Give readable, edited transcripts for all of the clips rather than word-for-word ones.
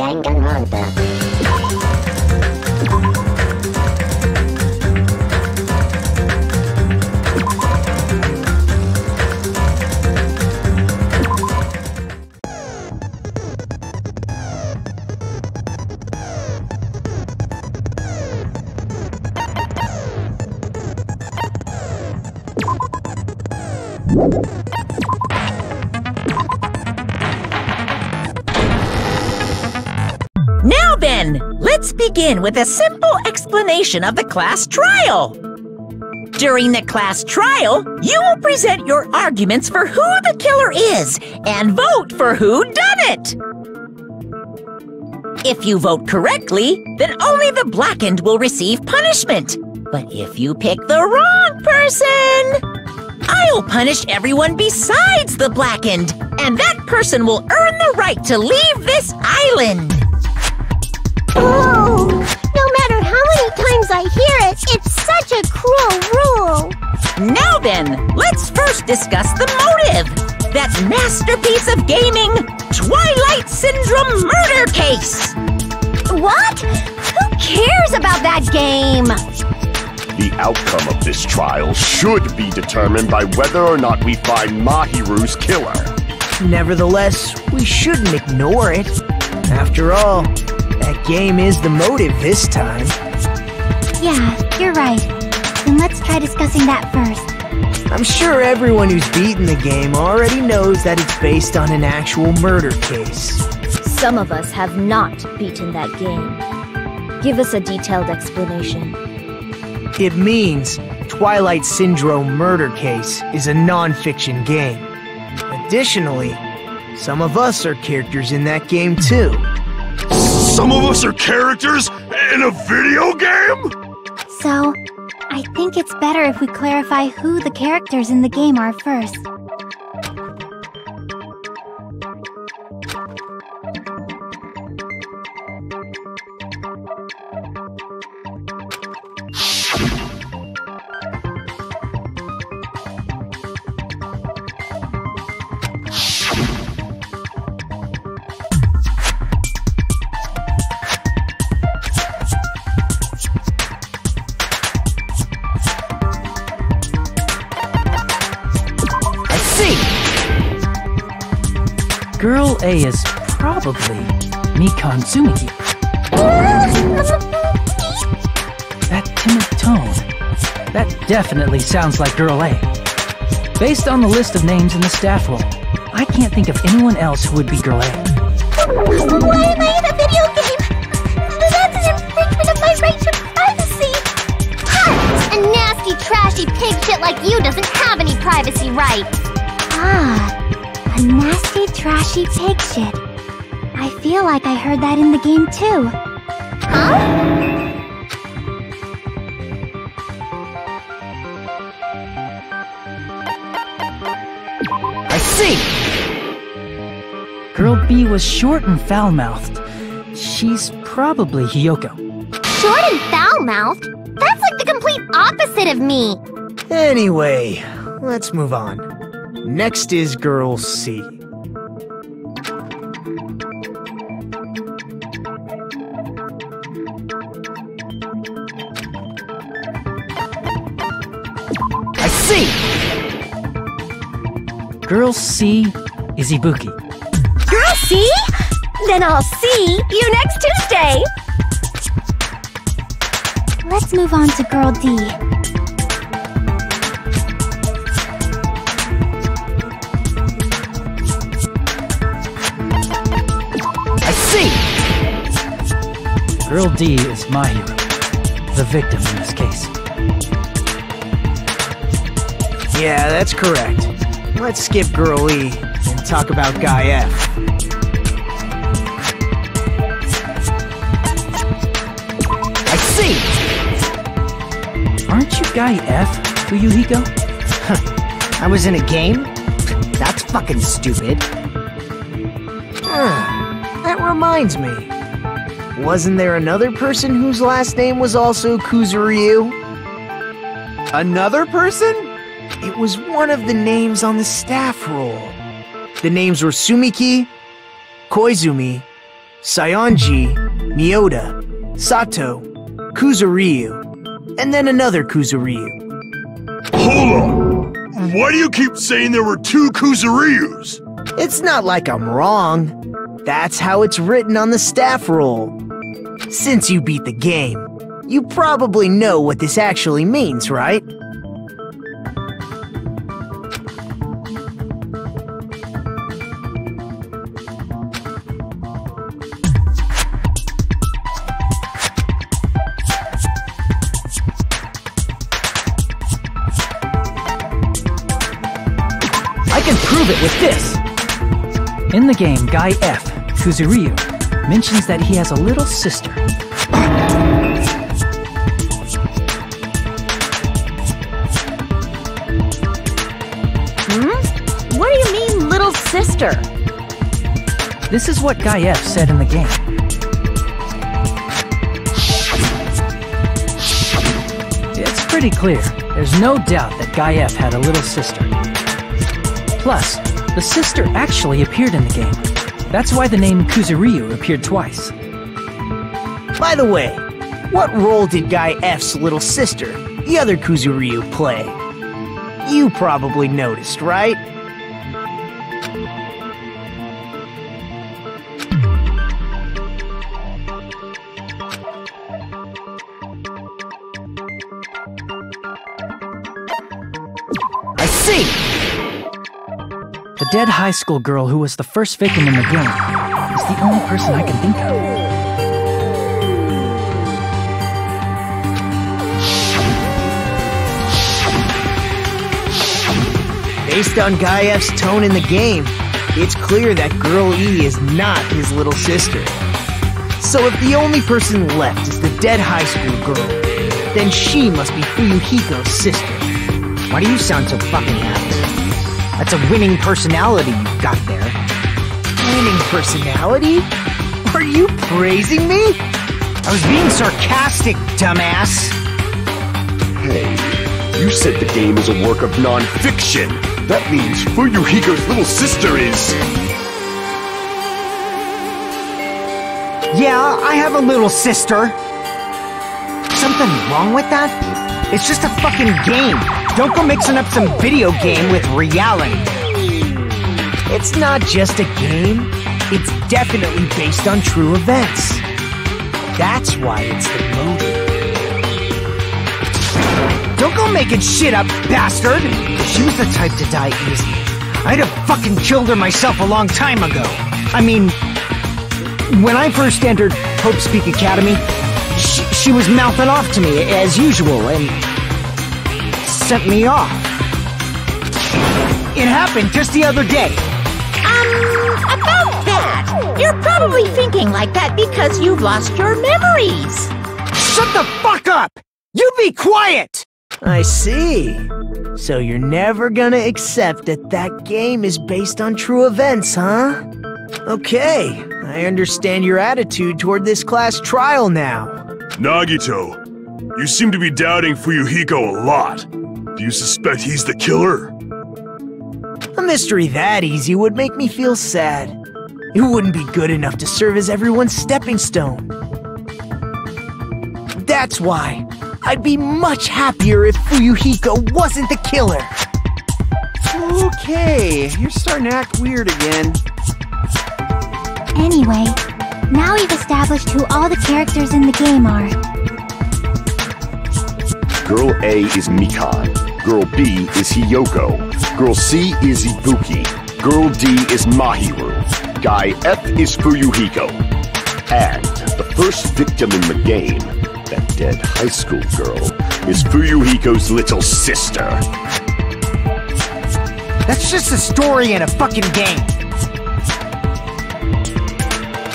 Danganronpa. Now then, let's begin with a simple explanation of the class trial. During the class trial, you will present your arguments for who the killer is and vote for who done it. If you vote correctly, then only the blackened will receive punishment. But if you pick the wrong person, I'll punish everyone besides the blackened, and that person will earn the right to leave this island. Oh, no matter how many times I hear it, it's such a cruel rule. Now then, let's first discuss the motive. That masterpiece of gaming, Twilight Syndrome murder case. What? Who cares about that game? The outcome of this trial should be determined by whether or not we find Mahiru's killer. Nevertheless, we shouldn't ignore it. After all, that game is the motive this time. Yeah, you're right. Then let's try discussing that first. I'm sure everyone who's beaten the game already knows that it's based on an actual murder case. Some of us have not beaten that game. Give us a detailed explanation. It means Twilight Syndrome Murder Case is a non-fiction game. Additionally, some of us are characters in that game too. Some of us are characters in a video game? So, I think it's better if we clarify who the characters in the game are first. Girl A is probably Mikan Tsumiki. That timid tone. That definitely sounds like Girl A. Based on the list of names in the staff roll, I can't think of anyone else who would be Girl A. Why am I in a video game? That's an infringement of my right to privacy! Ha! A nasty, trashy pig shit like you doesn't have any privacy rights! Ah, a nasty, trashy pig shit. I feel like I heard that in the game too. Huh? I see! Girl B was short and foul-mouthed. She's probably Hiyoko. Short and foul-mouthed? That's like the complete opposite of me! Anyway, let's move on. Next is Girl C. I see! Girl C is Ibuki. Girl C? Then I'll see you next Tuesday! Let's move on to Girl D. Girl D is Mahiru, the victim in this case. Yeah, that's correct. Let's skip Girl E and talk about Guy F. I see! Aren't you Guy F, Fuyuhiko? I was in a game? That's fucking stupid. That reminds me. Wasn't there another person whose last name was also Kuzuryu? Another person? It was one of the names on the staff roll. The names were Sumiki, Koizumi, Saionji, Miyota, Sato, Kuzuryu, and then another Kuzuryu. Hold on! Why do you keep saying there were 2 Kuzuryus? It's not like I'm wrong. That's how it's written on the staff roll. Since you beat the game, you probably know what this actually means, right? I can prove it with this! In the game, Guy F, Kuzuryu, mentions that he has a little sister. What do you mean, little sister? This is what Guy F said in the game. It's pretty clear. There's no doubt that Guy F had a little sister. Plus, the sister actually appeared in the game. That's why the name Kuzuryu appeared twice. By the way, what role did Guy F's little sister, the other Kuzuryu, play? You probably noticed, right? I see! The dead high school girl who was the first victim in the game is the only person I can think of. Based on Guy F's tone in the game, it's clear that Girl E is not his little sister. So if the only person left is the dead high school girl, then she must be Fuyuhiko's sister. Why do you sound so fucking happy? That's a winning personality you've got there. Winning personality? Are you praising me? I was being sarcastic, dumbass. Hey, you said the game is a work of non-fiction. That means Fuyuhiko's little sister is... Yeah, I have a little sister. Something wrong with that? It's just a fucking game. Don't go mixing up some video game with reality. It's not just a game. It's definitely based on true events. That's why it's the movie. Don't go making shit up, bastard! If she was the type to die easy, I'd have fucking killed her myself a long time ago. I mean, when I first entered Hope Speak Academy, she was mouthing off to me as usual and sent me off. It happened just the other day. About that, you're probably thinking like that because you've lost your memories. Shut the fuck up! You be quiet! I see. So you're never gonna accept that that game is based on true events, huh? Okay, I understand your attitude toward this class trial now. Nagito, you seem to be doubting Fuyuhiko a lot. Do you suspect he's the killer? A mystery that easy would make me feel sad. It wouldn't be good enough to serve as everyone's stepping stone. That's why I'd be much happier if Fuyuhiko wasn't the killer. Okay, you're starting to act weird again. Anyway, now we've established who all the characters in the game are. Girl A is Mikan. Girl B is Hiyoko. Girl C is Ibuki. Girl D is Mahiru. Guy F is Fuyuhiko. And the first victim in the game, that dead high school girl, is Fuyuhiko's little sister. That's just a story in a fucking game.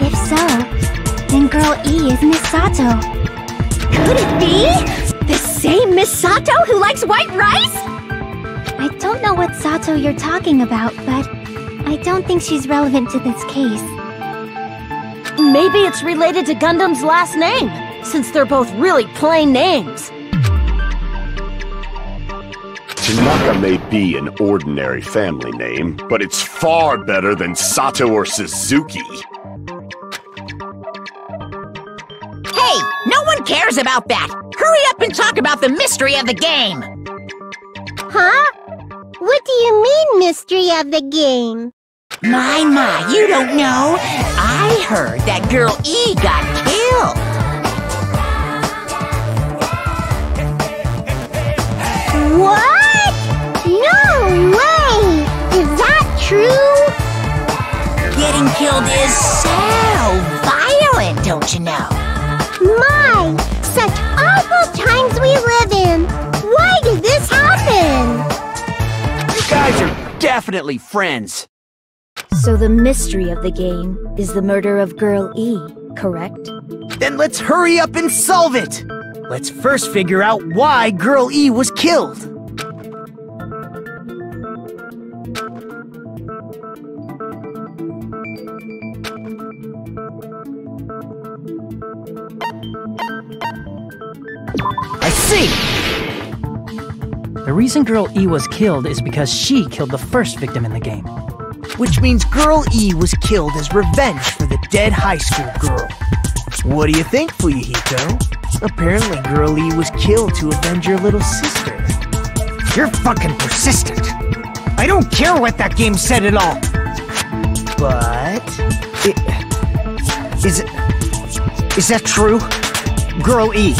If so, then Girl E is Miss Sato. Could it be? The same Miss Sato who likes white rice? I don't know what Sato you're talking about, but I don't think she's relevant to this case. Maybe it's related to Gundam's last name, since they're both really plain names. Tanaka may be an ordinary family name, but it's far better than Sato or Suzuki. one cares about that. Hurry up and talk about the mystery of the game. Huh? What do you mean, mystery of the game? My, you don't know. I heard that girl E got killed. What? No way! Is that true? Getting killed is so violent, don't you know? My, such awful times we live in. Why did this happen? You guys are definitely friends. So the mystery of the game is the murder of Girl E, correct? Then let's hurry up and solve it! Let's first figure out why Girl E was killed. I see! The reason Girl E was killed is because she killed the first victim in the game. Which means Girl E was killed as revenge for the dead high school girl. What do you think, Fuyuhiko? Apparently Girl E was killed to avenge her little sister. You're fucking persistent. I don't care what that game said at all. But... Is that true? Girl E,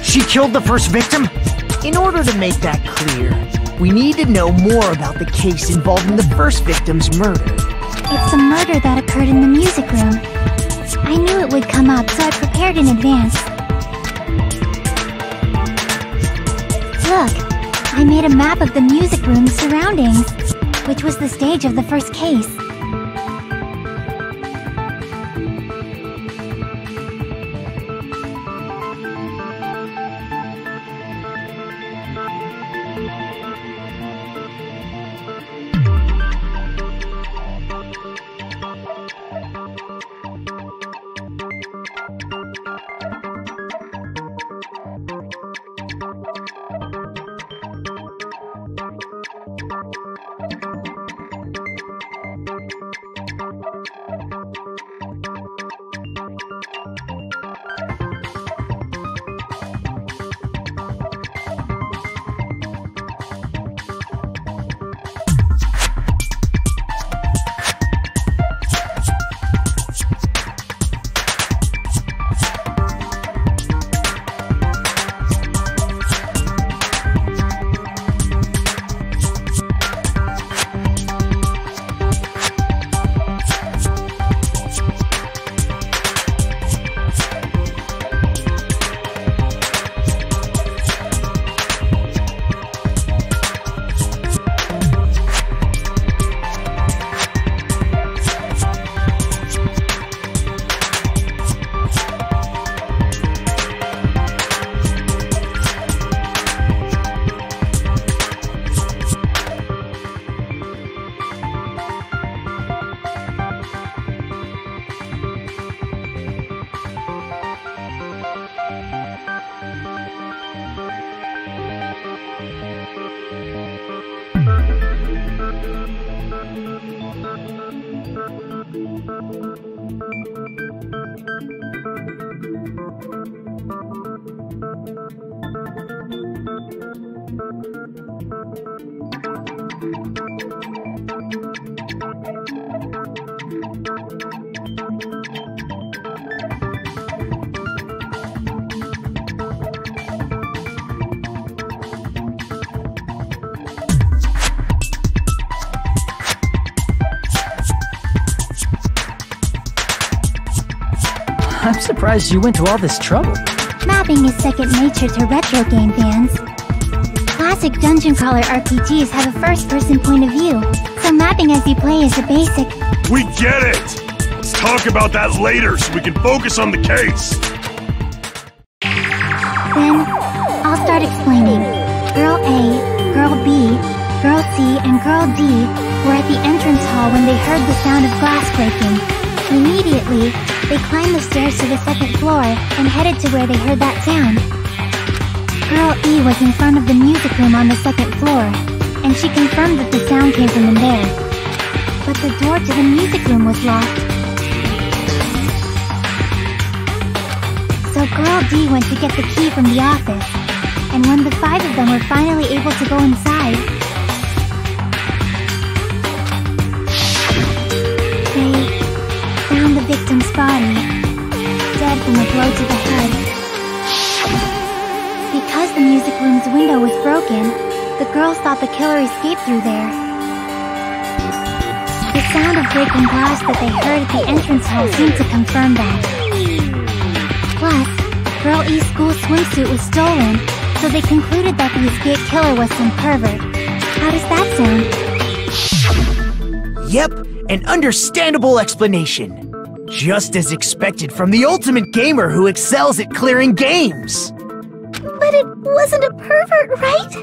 she killed the first victim? In order to make that clear, we need to know more about the case involving the first victim's murder. It's a murder that occurred in the music room. I knew it would come up, so I prepared in advance. Look, I made a map of the music room's surroundings, which was the stage of the first case. I'm surprised you went to all this trouble. Mapping is second nature to retro game fans. Classic dungeon crawler RPGs have a first-person point of view, so mapping as you play is a basic. We get it! Let's talk about that later so we can focus on the case. Then, I'll start explaining. Girl A, Girl B, Girl C, and Girl D were at the entrance hall when they heard the sound of glass breaking. Immediately, they climbed the stairs to the second floor and headed to where they heard that sound. Girl E was in front of the music room on the second floor, and she confirmed that the sound came from in there. But the door to the music room was locked. So Girl D went to get the key from the office, and when the 5 of them were finally able to go inside, they found the victim's body, dead from a blow to the head. Because the music room's window was broken, the girls thought the killer escaped through there. The sound of breaking glass that they heard at the entrance hall seemed to confirm that. Plus, Girl E's school swimsuit was stolen, so they concluded that the escaped killer was some pervert. How does that sound? Yep, an understandable explanation. Just as expected from the ultimate gamer who excels at clearing games. But it wasn't a pervert, right?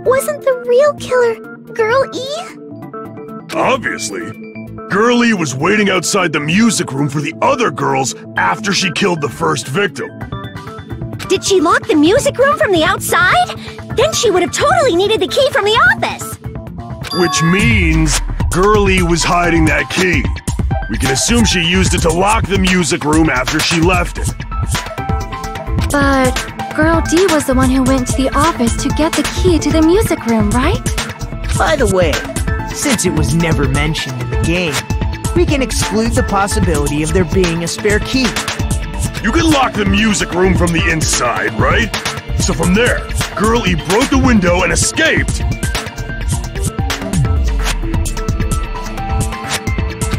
Wasn't the real killer Girl E? Obviously. Girl E was waiting outside the music room for the other girls after she killed the first victim. Did she lock the music room from the outside? Then she would have totally needed the key from the office. Which means Girl E was hiding that key. We can assume she used it to lock the music room after she left it. But Girl D was the one who went to the office to get the key to the music room, right? By the way, since it was never mentioned in the game, we can exclude the possibility of there being a spare key. You can lock the music room from the inside, right? So from there, Girl E broke the window and escaped.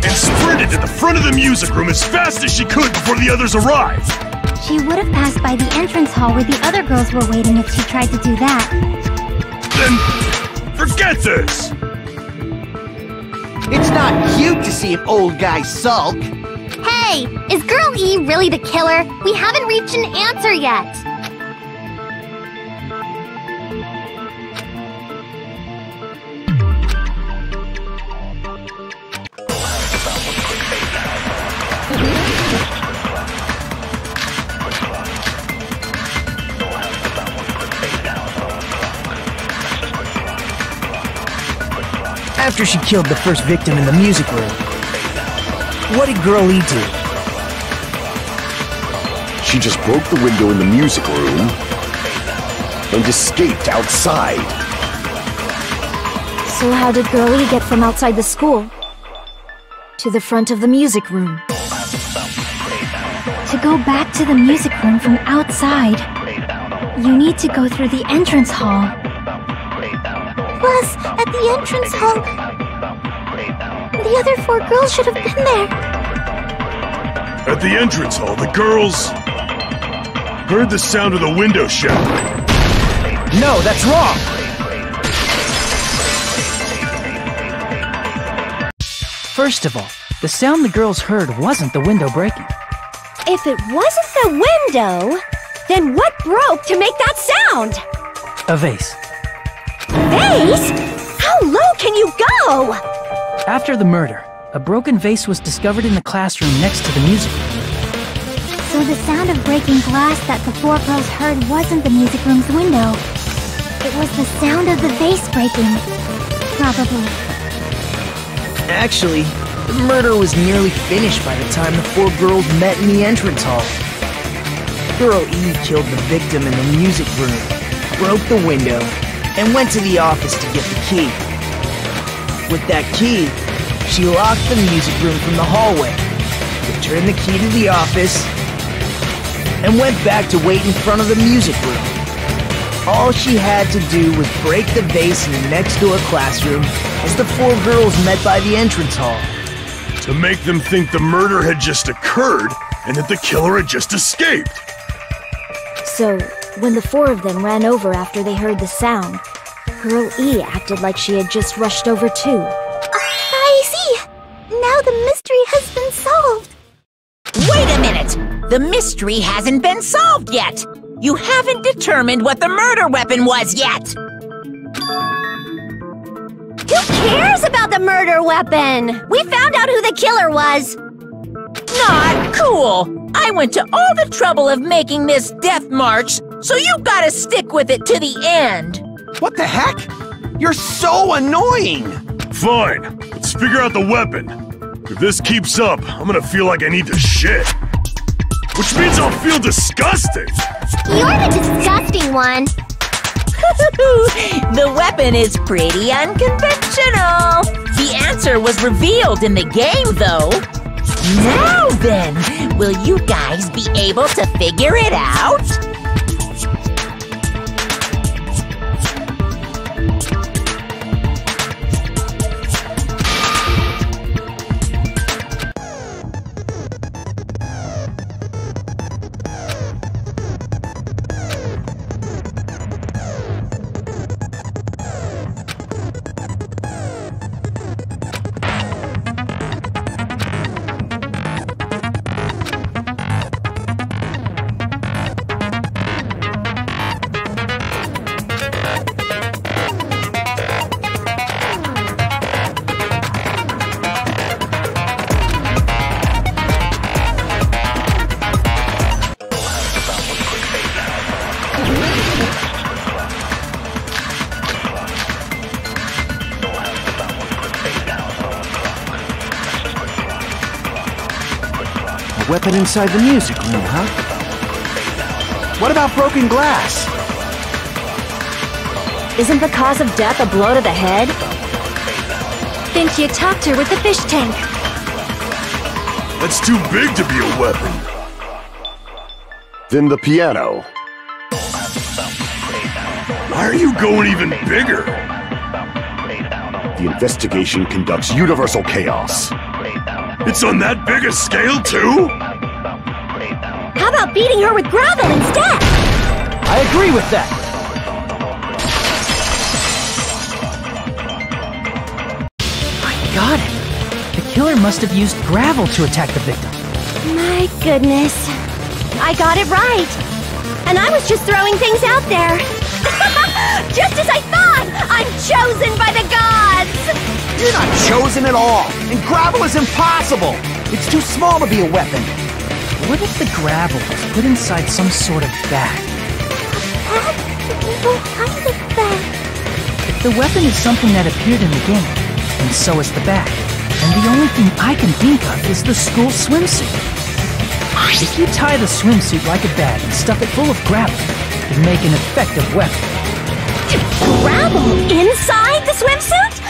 And sprinted to the front of the music room as fast as she could before the others arrived. She would have passed by the entrance hall where the other girls were waiting if she tried to do that. Then, forget this! It's not cute to see an old guy sulk. Hey, is Girl E really the killer? We haven't reached an answer yet. After she killed the first victim in the music room, what did Girl E do? She just broke the window in the music room and escaped outside. So how did Girl E get from outside the school to the front of the music room? To go back to the music room from outside, you need to go through the entrance hall. Plus, at the entrance hall, the other 4 girls should have been there. At the entrance hall, the girls heard the sound of the window shattering. No, that's wrong! First of all, the sound the girls heard wasn't the window breaking. If it wasn't the window, then what broke to make that sound? A vase. Vase? How low can you go? After the murder, a broken vase was discovered in the classroom next to the music room. So the sound of breaking glass that the 4 girls heard wasn't the music room's window. It was the sound of the vase breaking. Probably. Actually, the murder was nearly finished by the time the 4 girls met in the entrance hall. Girl E killed the victim in the music room, broke the window, and went to the office to get the key. With that key, she locked the music room from the hallway, returned the key to the office, and went back to wait in front of the music room. All she had to do was break the vase in the next door classroom as the 4 girls met by the entrance hall. To make them think the murder had just occurred and that the killer had just escaped. So, when the 4 of them ran over after they heard the sound, Girl E acted like she had just rushed over too. I see! Now the mystery has been solved! Wait a minute! The mystery hasn't been solved yet! You haven't determined what the murder weapon was yet! Who cares about the murder weapon? We found out who the killer was! Not cool! I went to all the trouble of making this death march, so you gotta stick with it to the end! What the heck? You're so annoying! Fine, let's figure out the weapon. If this keeps up, I'm gonna feel like I need to shit. which means I'll feel disgusting. You're the disgusting one. The weapon is pretty unconventional. The answer was revealed in the game, though. Now then, will you guys be able to figure it out? Weapon inside the music room, huh? What about broken glass? Isn't the cause of death a blow to the head? Think you topped her with the fish tank. That's too big to be a weapon. Then the piano. Why are you going even bigger? The investigation conducts universal chaos. It's on that big a scale, too? How about beating her with gravel instead? I agree with that. I got it. The killer must have used gravel to attack the victim. My goodness. I got it right. And I was just throwing things out there. Just as I thought! I'm chosen by the gods! You're not chosen at all, and gravel is impossible! It's too small to be a weapon. What if the gravel was put inside some sort of bag? What kind of bag? If the weapon is something that appeared in the game, and so is the bag, and the only thing I can think of is the school swimsuit. If you tie the swimsuit like a bag and stuff it full of gravel, it'd make an effective weapon. Gravel inside the swimsuit?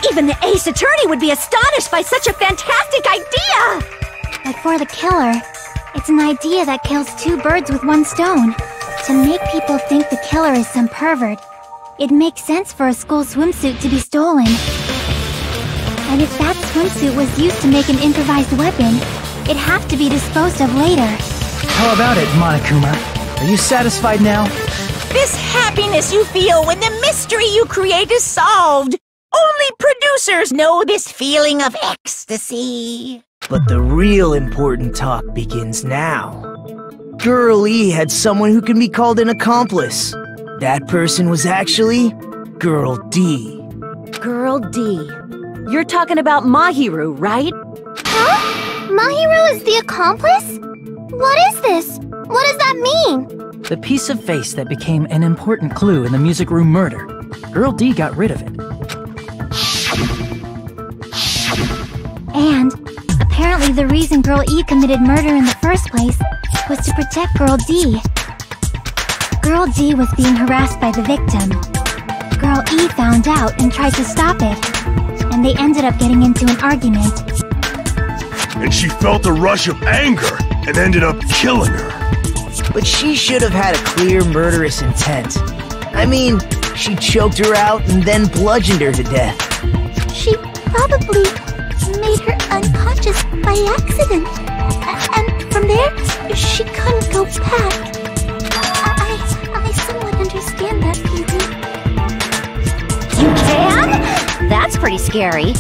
Even the ace attorney would be astonished by such a fantastic idea! But for the killer, it's an idea that kills two birds with one stone. To make people think the killer is some pervert, it makes sense for a school swimsuit to be stolen. And if that swimsuit was used to make an improvised weapon, it'd have to be disposed of later. How about it, Monokuma? Are you satisfied now? This happiness you feel when the mystery you create is solved. Only producers know this feeling of ecstasy. But the real important talk begins now. Girl E had someone who can be called an accomplice. That person was actually Girl D. Girl D. You're talking about Mahiru, right? Huh? Mahiru is the accomplice? What is this? What does that mean? The piece of face that became an important clue in the music room murder. Girl D got rid of it. And apparently the reason Girl E committed murder in the first place was to protect Girl D. Girl D was being harassed by the victim. Girl E found out and tried to stop it, and they ended up getting into an argument. And she felt a rush of anger and ended up killing her. But she should have had a clear murderous intent. I mean, she choked her out and then bludgeoned her to death. She probably made her unconscious by accident. And from there, she couldn't go back. I somewhat understand that feeling. You can? That's pretty scary.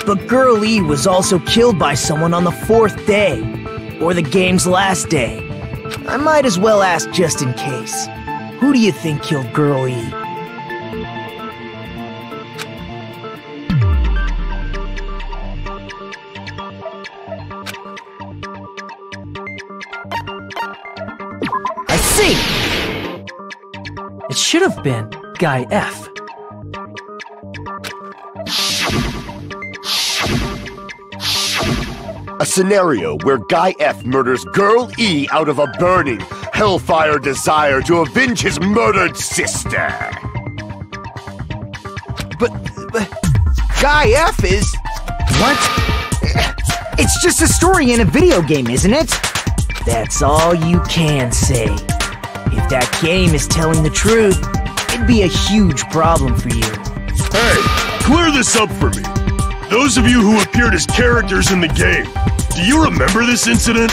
But Girl E was also killed by someone on the 4th day. Or the game's last day. I might as well ask just in case. Who do you think killed Girl E? I see! It should have been Guy F. scenario where Guy F murders Girl E out of a burning, hellfire desire to avenge his murdered sister. But Guy F is... What? It's just a story in a video game, isn't it? That's all you can say. If that game is telling the truth, it'd be a huge problem for you. Hey, clear this up for me. Those of you who appeared as characters in the game, do you remember this incident?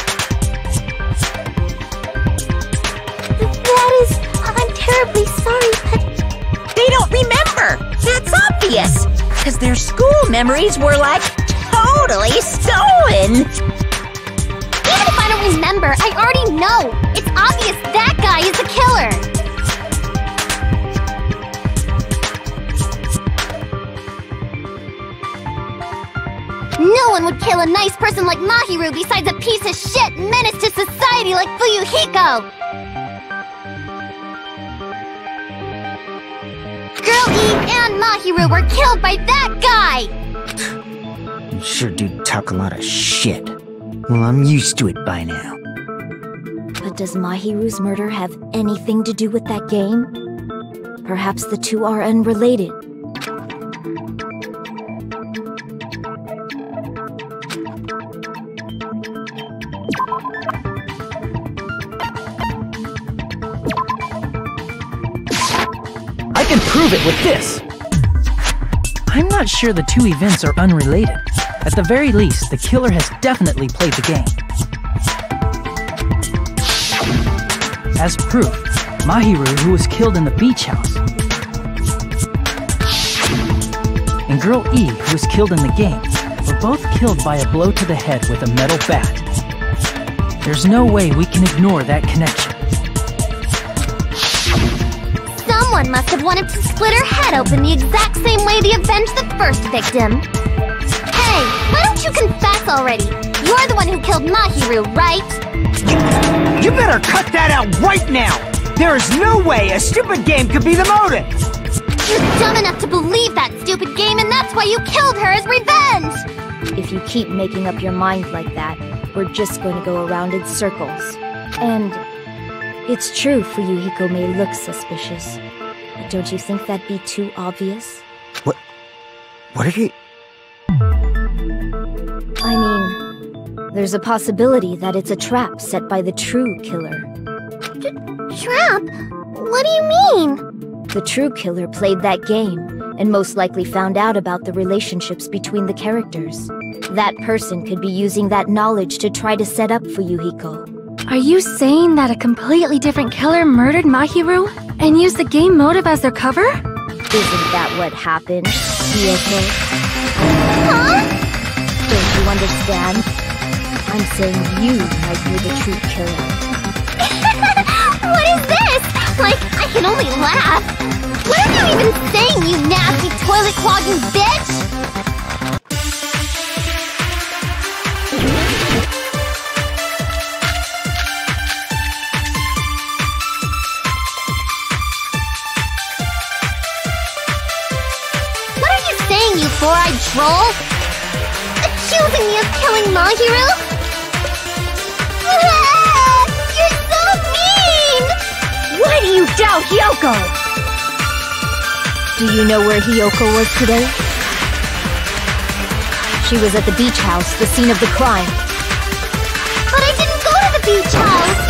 That is... I'm terribly sorry, but... They don't remember! That's obvious! Because their school memories were, like, totally stolen! Even if I don't remember, I already know! It's obvious that guy is the killer! No one would kill a nice person like Mahiru besides a piece of shit menace to society like Fuyuhiko! Girl E and Mahiru were killed by that guy! You sure do talk a lot of shit. Well, I'm used to it by now. But does Mahiru's murder have anything to do with that game? Perhaps the two are unrelated. I can prove it with this! I'm not sure the two events are unrelated. At the very least, the killer has definitely played the game. As proof, Mahiru, who was killed in the beach house, and Girl E, who was killed in the game, were both killed by a blow to the head with a metal bat. There's no way we can ignore that connection. Someone must have wanted to split her head open the exact same way they avenged the first victim. Hey, why don't you confess already? You're the one who killed Mahiru, right? You better cut that out right now! There is no way a stupid game could be the motive! You're dumb enough to believe that stupid game, and that's why you killed her as revenge! If you keep making up your mind like that, we're just going to go around in circles. And it's true Fuyuhiko may look suspicious, but don't you think that'd be too obvious? What did he... I mean, there's a possibility that it's a trap set by the true killer. Trap? What do you mean? The true killer played that game, and most likely found out about the relationships between the characters. That person could be using that knowledge to try to set up Fuyuhiko. Are you saying that a completely different killer murdered Mahiru and used the game motive as their cover? Isn't that what happened, Hiyoko? Huh? Don't you understand? I'm saying you might be the true killer. What is this? Like, I can only laugh. What are you even saying, you nasty toilet-clogging bitch? What are you saying, you four-eyed troll? Accusing me of killing Mahiru? You're so mean! Why do you doubt Hiyoko? Do you know where Hiyoko was today? She was at the beach house, the scene of the crime. But I didn't go to the beach house!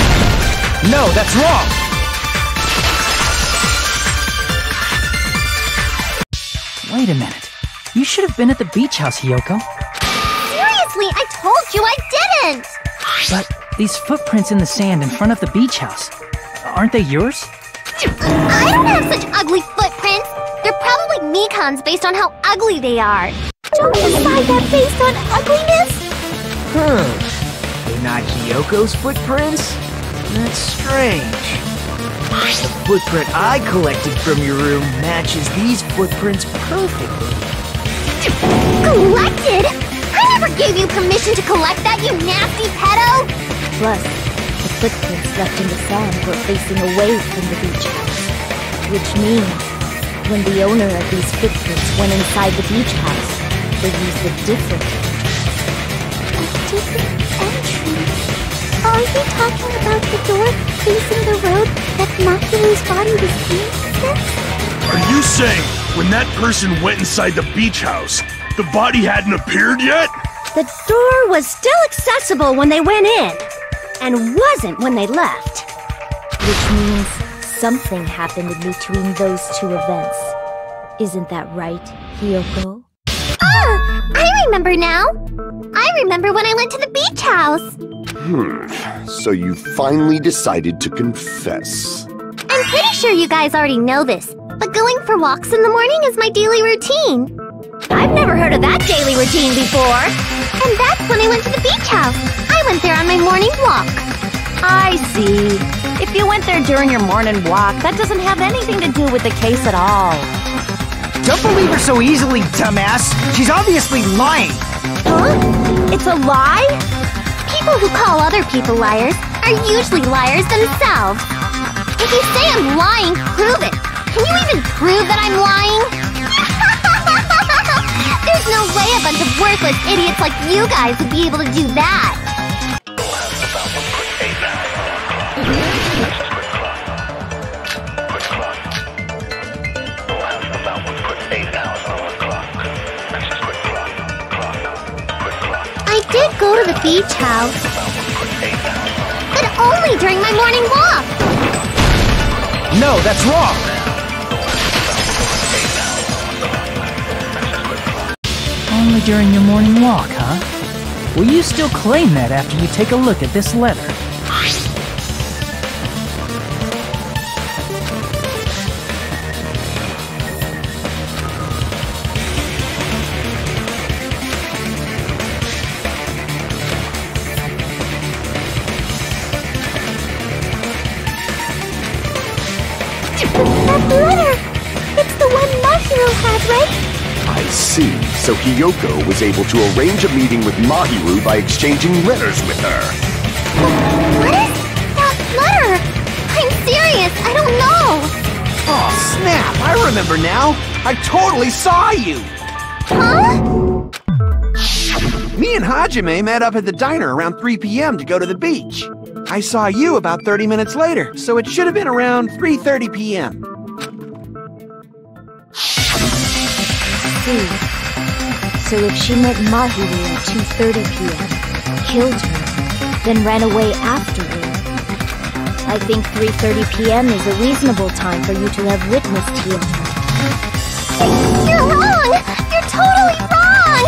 No, that's wrong! Wait a minute. You should have been at the beach house, Hiyoko. Seriously, I told you I didn't! But these footprints in the sand in front of the beach house, aren't they yours? I don't have such ugly footprints! They're probably Mikan's based on how ugly they are. Don't decide that based on ugliness! They're not Hiyoko's footprints? That's strange. The footprint I collected from your room matches these footprints perfectly. Collected? I never gave you permission to collect that, you nasty pedo! Plus, the footprints left in the sand were facing away from the beach house. Which means, when the owner of these footprints went inside the beach house, they used a different... A secret entry. Are you talking about the door facing the road that Mahiru's body was used since? Are you saying when that person went inside the beach house, the body hadn't appeared yet? The door was still accessible when they went in, and wasn't when they left. Which means something happened in between those two events. Isn't that right, Hiyoko? Ah! I remember now! I remember when I went to the beach house! So you finally decided to confess. I'm pretty sure you guys already know this, but going for walks in the morning is my daily routine. I've never heard of that daily routine before. And that's when I went to the beach house. I went there on my morning walk. I see. If you went there during your morning walk, that doesn't have anything to do with the case at all. Don't believe her so easily, dumbass! She's obviously lying! Huh? It's a lie? People who call other people liars are usually liars themselves. If you say I'm lying, prove it. Can you even prove that I'm lying? There's no way a bunch of worthless idiots like you guys would be able to do that. I did go to the beach house, but only during my morning walk. No, that's wrong! Only during your morning walk, huh? Will you still claim that after you take a look at this letter? That letter! It's the one Mahiru had, right? I see. So Hiyoko was able to arrange a meeting with Mahiru by exchanging letters with her. What is that letter? I'm serious, I don't know. Oh, snap! I remember now! I totally saw you! Huh? Me and Hajime met up at the diner around 3 p.m. to go to the beach. I saw you about 30 minutes later, so it should have been around 3:30 p.m. So if she met Mahiru at 2:30 p.m., killed her, then ran away afterward, I think 3:30 p.m. is a reasonable time for you to have witnessed Hiyoko. You're wrong! You're totally wrong!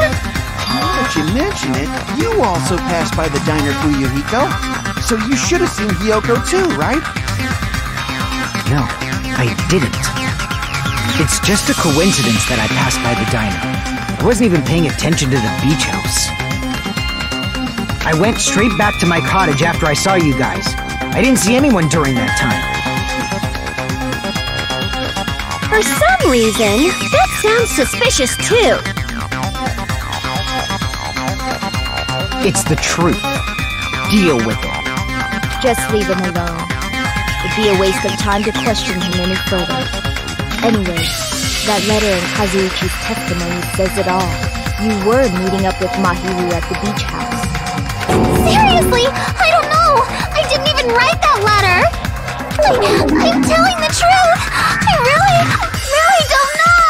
Now that you mention it, you also passed by the diner, Fuyuhiko. So you should have seen Hiyoko too, right? No, I didn't. It's just a coincidence that I passed by the diner. I wasn't even paying attention to the beach house. I went straight back to my cottage after I saw you guys. I didn't see anyone during that time. For some reason, that sounds suspicious too. It's the truth. Deal with it. Just leave him alone. It'd be a waste of time to question him any further. Anyway, that letter in Kazuichi's testimony says it all. You were meeting up with Mahiru at the beach house. Seriously? I don't know! I didn't even write that letter! I'm telling the truth! I really don't know!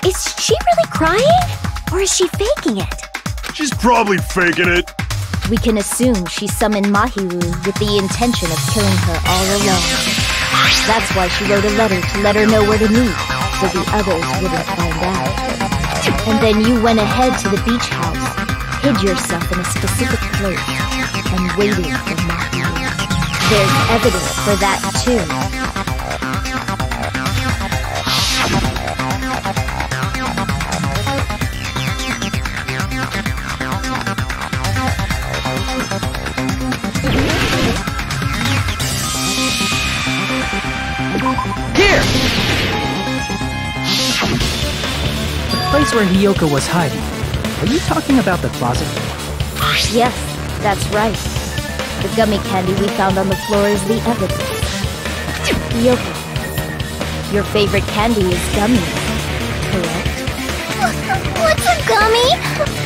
Is she really crying? Or is she faking it? She's probably faking it. We can assume she summoned Mahiru with the intention of killing her all alone. That's why she wrote a letter to let her know where to meet, so the others wouldn't find out. And then you went ahead to the beach house, hid yourself in a specific place, and waited for Mahiru. There's evidence for that too. Here! The place where Hiyoko was hiding. Are you talking about the closet? Yes, that's right. The gummy candy we found on the floor is the evidence. Hiyoko, your favorite candy is gummies, correct? What's Gummy?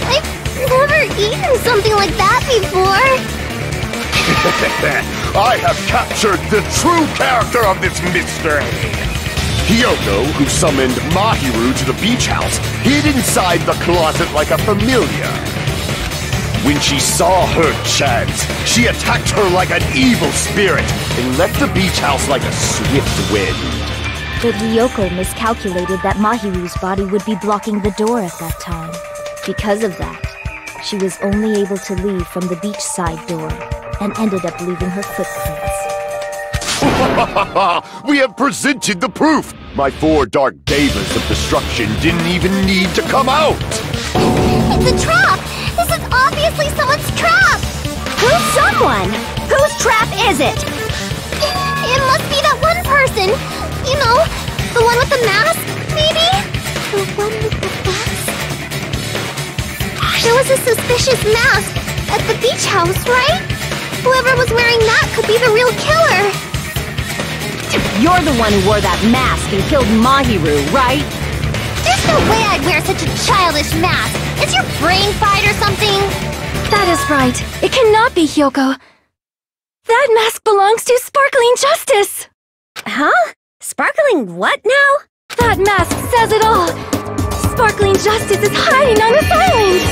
I've never eaten something like that before. I have captured the true character of this mystery. Hiyoko, who summoned Mahiru to the beach house, hid inside the closet like a familiar. When she saw her chance, she attacked her like an evil spirit and left the beach house like a swift wind. But Hiyoko miscalculated that Mahiru's body would be blocking the door at that time. Because of that, she was only able to leave from the beachside door and ended up leaving her footprints. We have presented the proof! My 4 dark devas of destruction didn't even need to come out! It's a trap! This is obviously someone's trap! Who's someone? Whose trap is it? It must be that one person! You know, the one with the mask, maybe? The one with the mask? There was a suspicious mask at the beach house, right? Whoever was wearing that could be the real killer! You're the one who wore that mask and killed Mahiru, right? There's no way I'd wear such a childish mask! Is your brain fried or something? That is right. It cannot be Hiyoko. That mask belongs to Sparkling Justice! Huh? Sparkling what now? That mask says it all! Sparkling Justice is hiding on this island!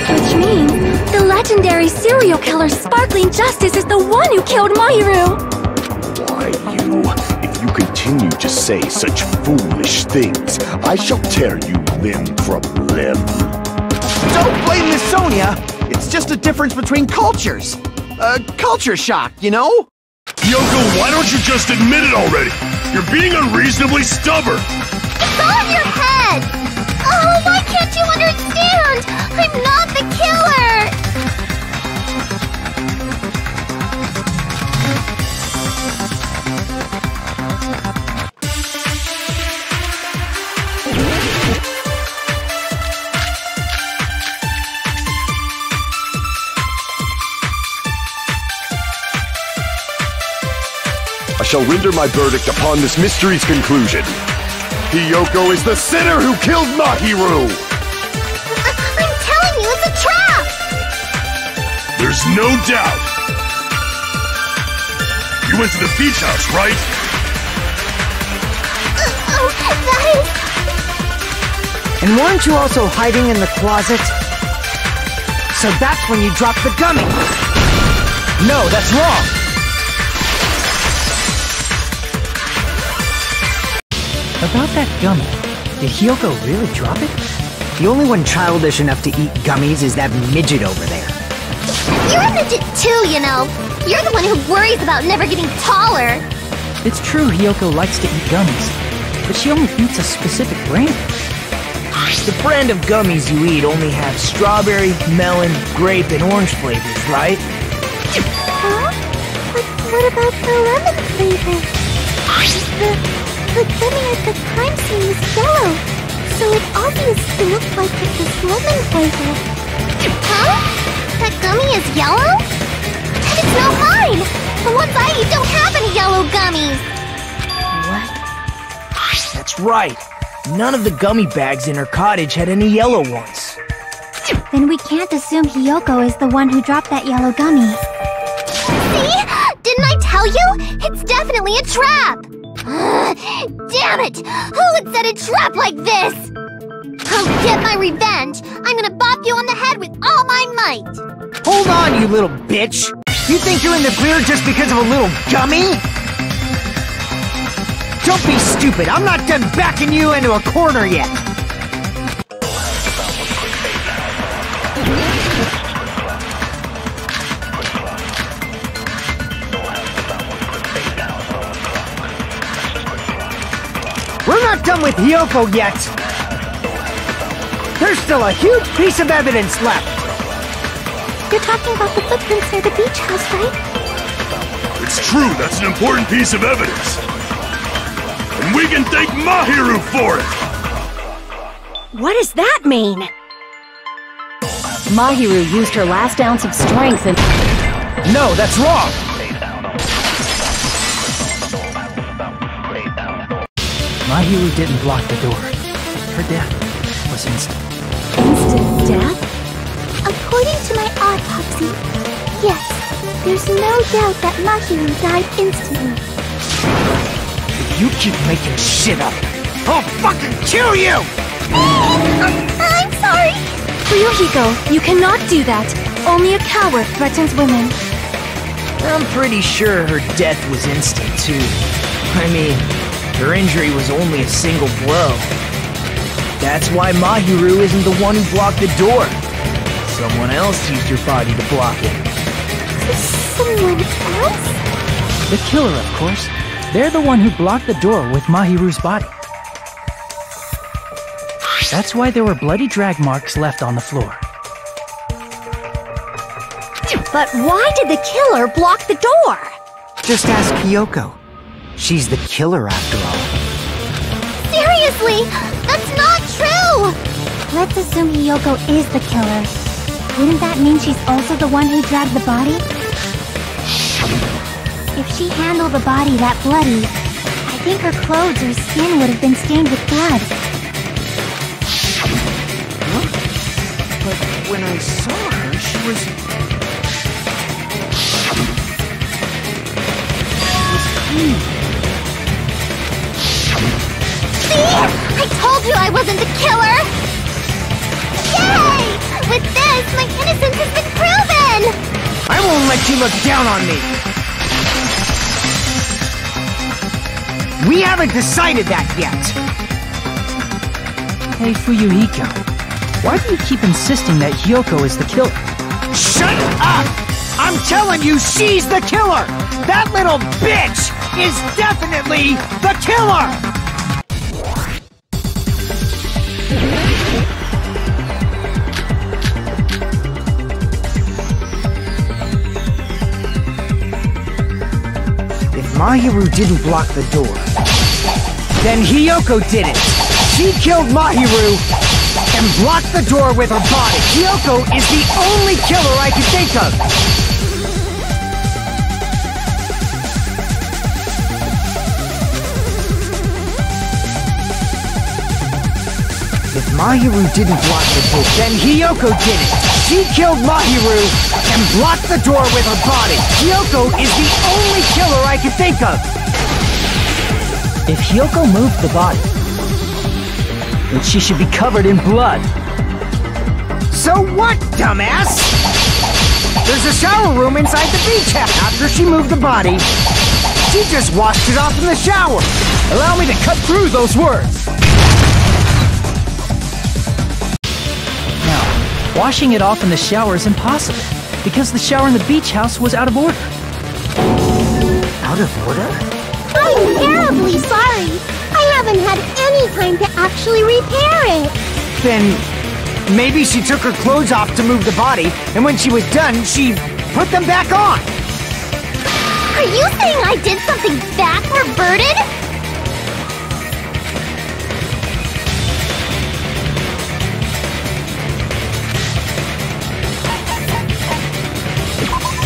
Which means the legendary serial killer Sparkling Justice is the one who killed Mahiru! Why, you... If you continue to say such foolish things, I shall tear you limb from limb. Don't blame Miss Sonia! It's just a difference between cultures. Culture shock, you know? Yoko, why don't you just admit it already? You're being unreasonably stubborn. It's all in your head! Oh, why can't you understand? I'm not the killer! I shall render my verdict upon this mystery's conclusion. Hiyoko is the sinner who killed Mahiru! I'm telling you, it's a trap! There's no doubt. You went to the beach house, right? Oh, that is... And weren't you also hiding in the closet? So that's when you dropped the gummy! No, that's wrong! About that gummy, did Hiyoko really drop it? The only one childish enough to eat gummies is that midget over there. You're a midget too, you know. You're the one who worries about never getting taller. It's true Hiyoko likes to eat gummies, but she only eats a specific brand. The brand of gummies you eat only have strawberry, melon, grape, and orange flavors, right? Huh? But what about the lemon flavor? The gummy at the crime scene was yellow, so it obviously looked like it was lemon flavor. Huh? That gummy is yellow? Then it's not mine! The ones I eat don't have any yellow gummies! What? That's right. None of the gummy bags in her cottage had any yellow ones. Then we can't assume Hiyoko is the one who dropped that yellow gummy. See? Didn't I tell you? It's definitely a trap! Damn it! Who would set a trap like this? I'll get my revenge! I'm gonna bop you on the head with all my might! Hold on, you little bitch! You think you're in the clear just because of a little gummy? Don't be stupid! I'm not done backing you into a corner yet! We're not done with Hiyoko yet! There's still a huge piece of evidence left! You're talking about the footprints near the beach house, right? It's true, that's an important piece of evidence. And we can thank Mahiru for it! What does that mean? Mahiru used her last ounce of strength and... No, that's wrong! Mahiru didn't block the door. Her death was instant. Instant? instant death? According to my autopsy, yes. There's no doubt that Mahiru died instantly. You keep making shit up. I'll fucking kill you! I'm sorry. Fuyuhiko, you cannot do that. Only a coward threatens women. I'm pretty sure her death was instant, too. I mean, her injury was only a single blow. That's why Mahiru isn't the one who blocked the door. Someone else used her body to block it. Someone else? The killer, of course. They're the one who blocked the door with Mahiru's body. That's why there were bloody drag marks left on the floor. But why did the killer block the door? Just ask Hiyoko. She's the killer after all. Seriously, that's not true! Let's assume Hiyoko is the killer. Wouldn't that mean she's also the one who dragged the body? If she handled the body that bloody, I think her clothes or skin would have been stained with blood. Huh? But when I saw her, she was clean. See? I told you I wasn't the killer! Yay! With this, my innocence has been proven! I won't let you look down on me! We haven't decided that yet! Hey, Fuyuhiko, why do you keep insisting that Hiyoko is the killer? Shut up! I'm telling you, she's the killer! That little bitch is definitely the killer! If Mahiru didn't block the door, then Hiyoko did it! She killed Mahiru and blocked the door with her body! Hiyoko is the only killer I can think of! If Mahiru didn't block the door, then Hiyoko did it! She killed Mahiru and blocked the door with her body! Hiyoko is the only killer I can think of! If Hiyoko moved the body, then she should be covered in blood. So what, dumbass? There's a shower room inside the beach house. After she moved the body, she just washed it off in the shower. Allow me to cut through those words. Now, washing it off in the shower is impossible, because the shower in the beach house was out of order. Out of order? I'm terribly sorry! I haven't had any time to actually repair it! Then maybe she took her clothes off to move the body, and when she was done, she put them back on! Are you saying I did something that perverted?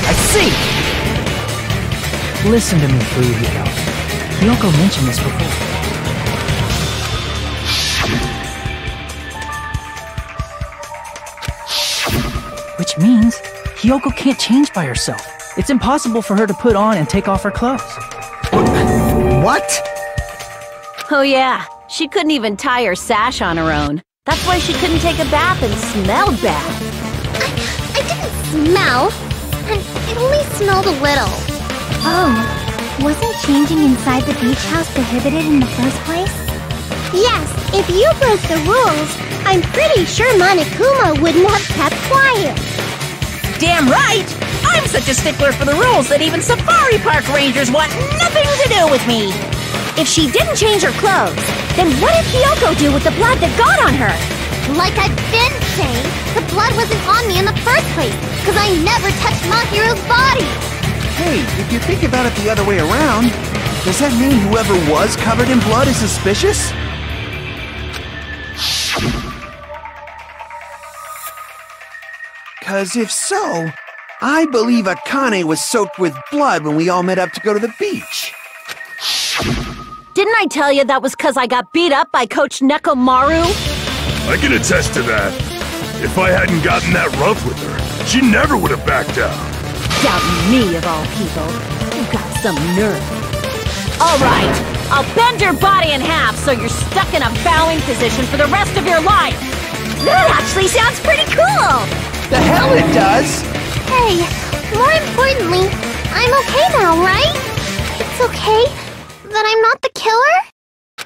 I see! Listen to me, Fuyuhiko. Hiyoko mentioned this before. Which means Hiyoko can't change by herself. It's impossible for her to put on and take off her clothes. What? Oh yeah, she couldn't even tie her sash on her own. That's why she couldn't take a bath and smelled bad. I didn't smell, and it only smelled a little. Oh, wasn't changing inside the beach house prohibited in the first place? Yes, if you broke the rules, I'm pretty sure Monokuma wouldn't have kept quiet. Damn right! I'm such a stickler for the rules that even safari park rangers want nothing to do with me! If she didn't change her clothes, then what did Hiyoko do with the blood that got on her? Like I've been saying, the blood wasn't on me in the first place, because I never touched Mahiru's body! Hey, if you think about it the other way around, does that mean whoever was covered in blood is suspicious? Cause if so, I believe Akane was soaked with blood when we all met up to go to the beach. Didn't I tell you that was because I got beat up by Coach Nekomaru? I can attest to that. If I hadn't gotten that rough with her, she never would have backed down. Doubting me, of all people. You got some nerve. All right, I'll bend your body in half so you're stuck in a bowing position for the rest of your life. That actually sounds pretty cool! The hell it does! Hey, more importantly, I'm okay now, right? It's okay that I'm not the killer?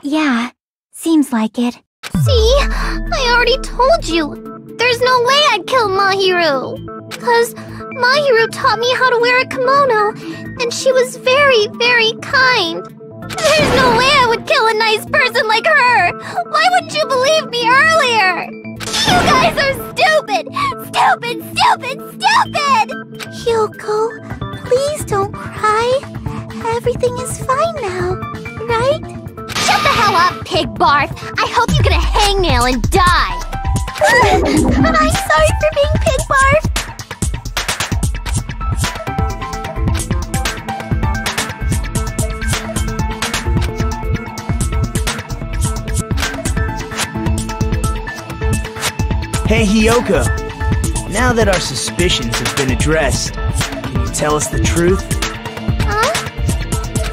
Yeah, seems like it. See? I already told you. There's no way I'd kill Mahiru. 'Cause Mahiru taught me how to wear a kimono, and she was very, very kind. There's no way I would kill a nice person like her! Why wouldn't you believe me earlier? You guys are stupid! Stupid, stupid, stupid! Hyoko, please don't cry. Everything is fine now, right? Shut the hell up, pig barf! I hope you get a hangnail and die! I'm sorry for being pig barf! Hey, Hyoko. Now that our suspicions have been addressed, can you tell us the truth? Huh?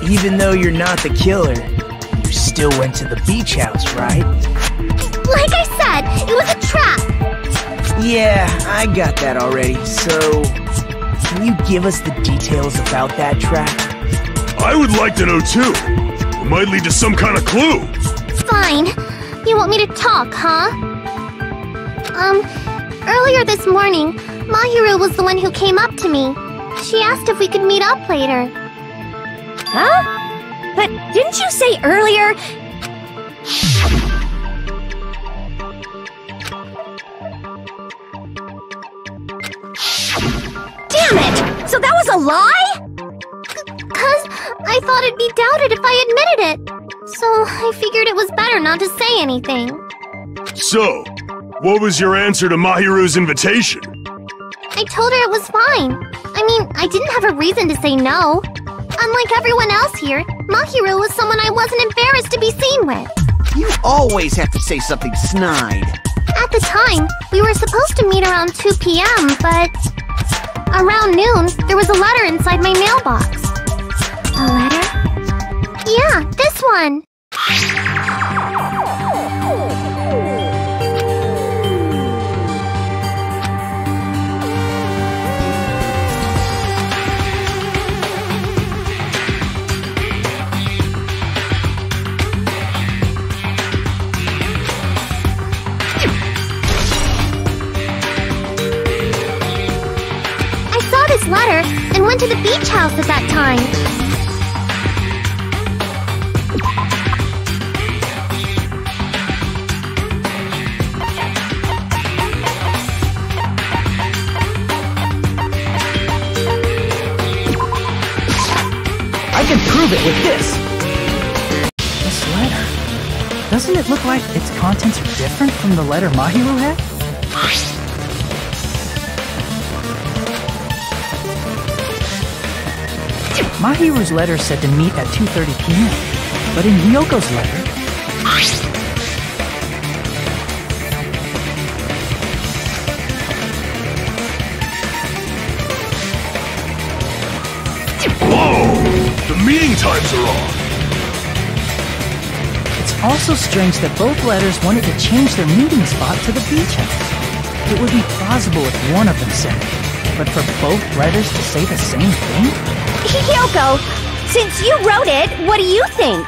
Even though you're not the killer, you still went to the beach house, right? Like I said, it was a trap! Yeah, I got that already, so... Can you give us the details about that trap? I would like to know too. It might lead to some kind of clue. Fine. You want me to talk, huh? Earlier this morning, Mahiru was the one who came up to me. She asked if we could meet up later. Huh? But didn't you say earlier... Damn it! So that was a lie? 'Cause I thought it'd be doubted if I admitted it. So I figured it was better not to say anything. So, what was your answer to Mahiru's invitation? I told her it was fine. I mean, I didn't have a reason to say no. Unlike everyone else here, Mahiru was someone I wasn't embarrassed to be seen with. You always have to say something snide. At the time, we were supposed to meet around 2 p.m., but... Around noon, there was a letter inside my mailbox. A letter? Yeah, this one. Letter and went to the beach house at that time. I can prove it with this! This letter. Doesn't it look like its contents are different from the letter Mahiru had? Mahiru's letter said to meet at 2:30 p.m., but in Hyoko's letter... Whoa! The meeting times are off! It's also strange that both letters wanted to change their meeting spot to the beach house. It would be plausible if one of them said it, but for both letters to say the same thing? Hyoko, since you wrote it, what do you think?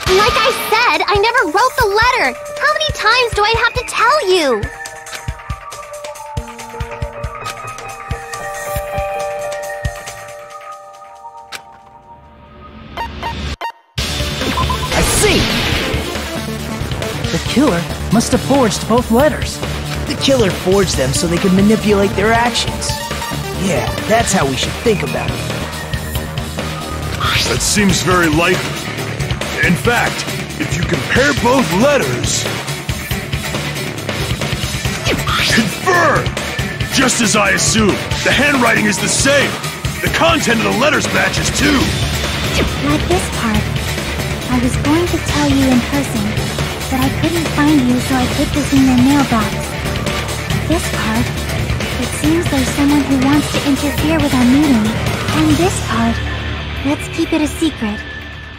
Like I said, I never wrote the letter. How many times do I have to tell you? I see! The killer must have forged both letters. The killer forged them so they could manipulate their actions. Yeah, that's how we should think about it. That seems very likely. In fact, if you compare both letters... Confirmed! Just as I assumed, the handwriting is the same. The content of the letters matches too. Not this part. I was going to tell you in person, but I couldn't find you, so I put this in your mailbox. this card, it seems there's someone who wants to interfere with our meeting. And this card, let's keep it a secret.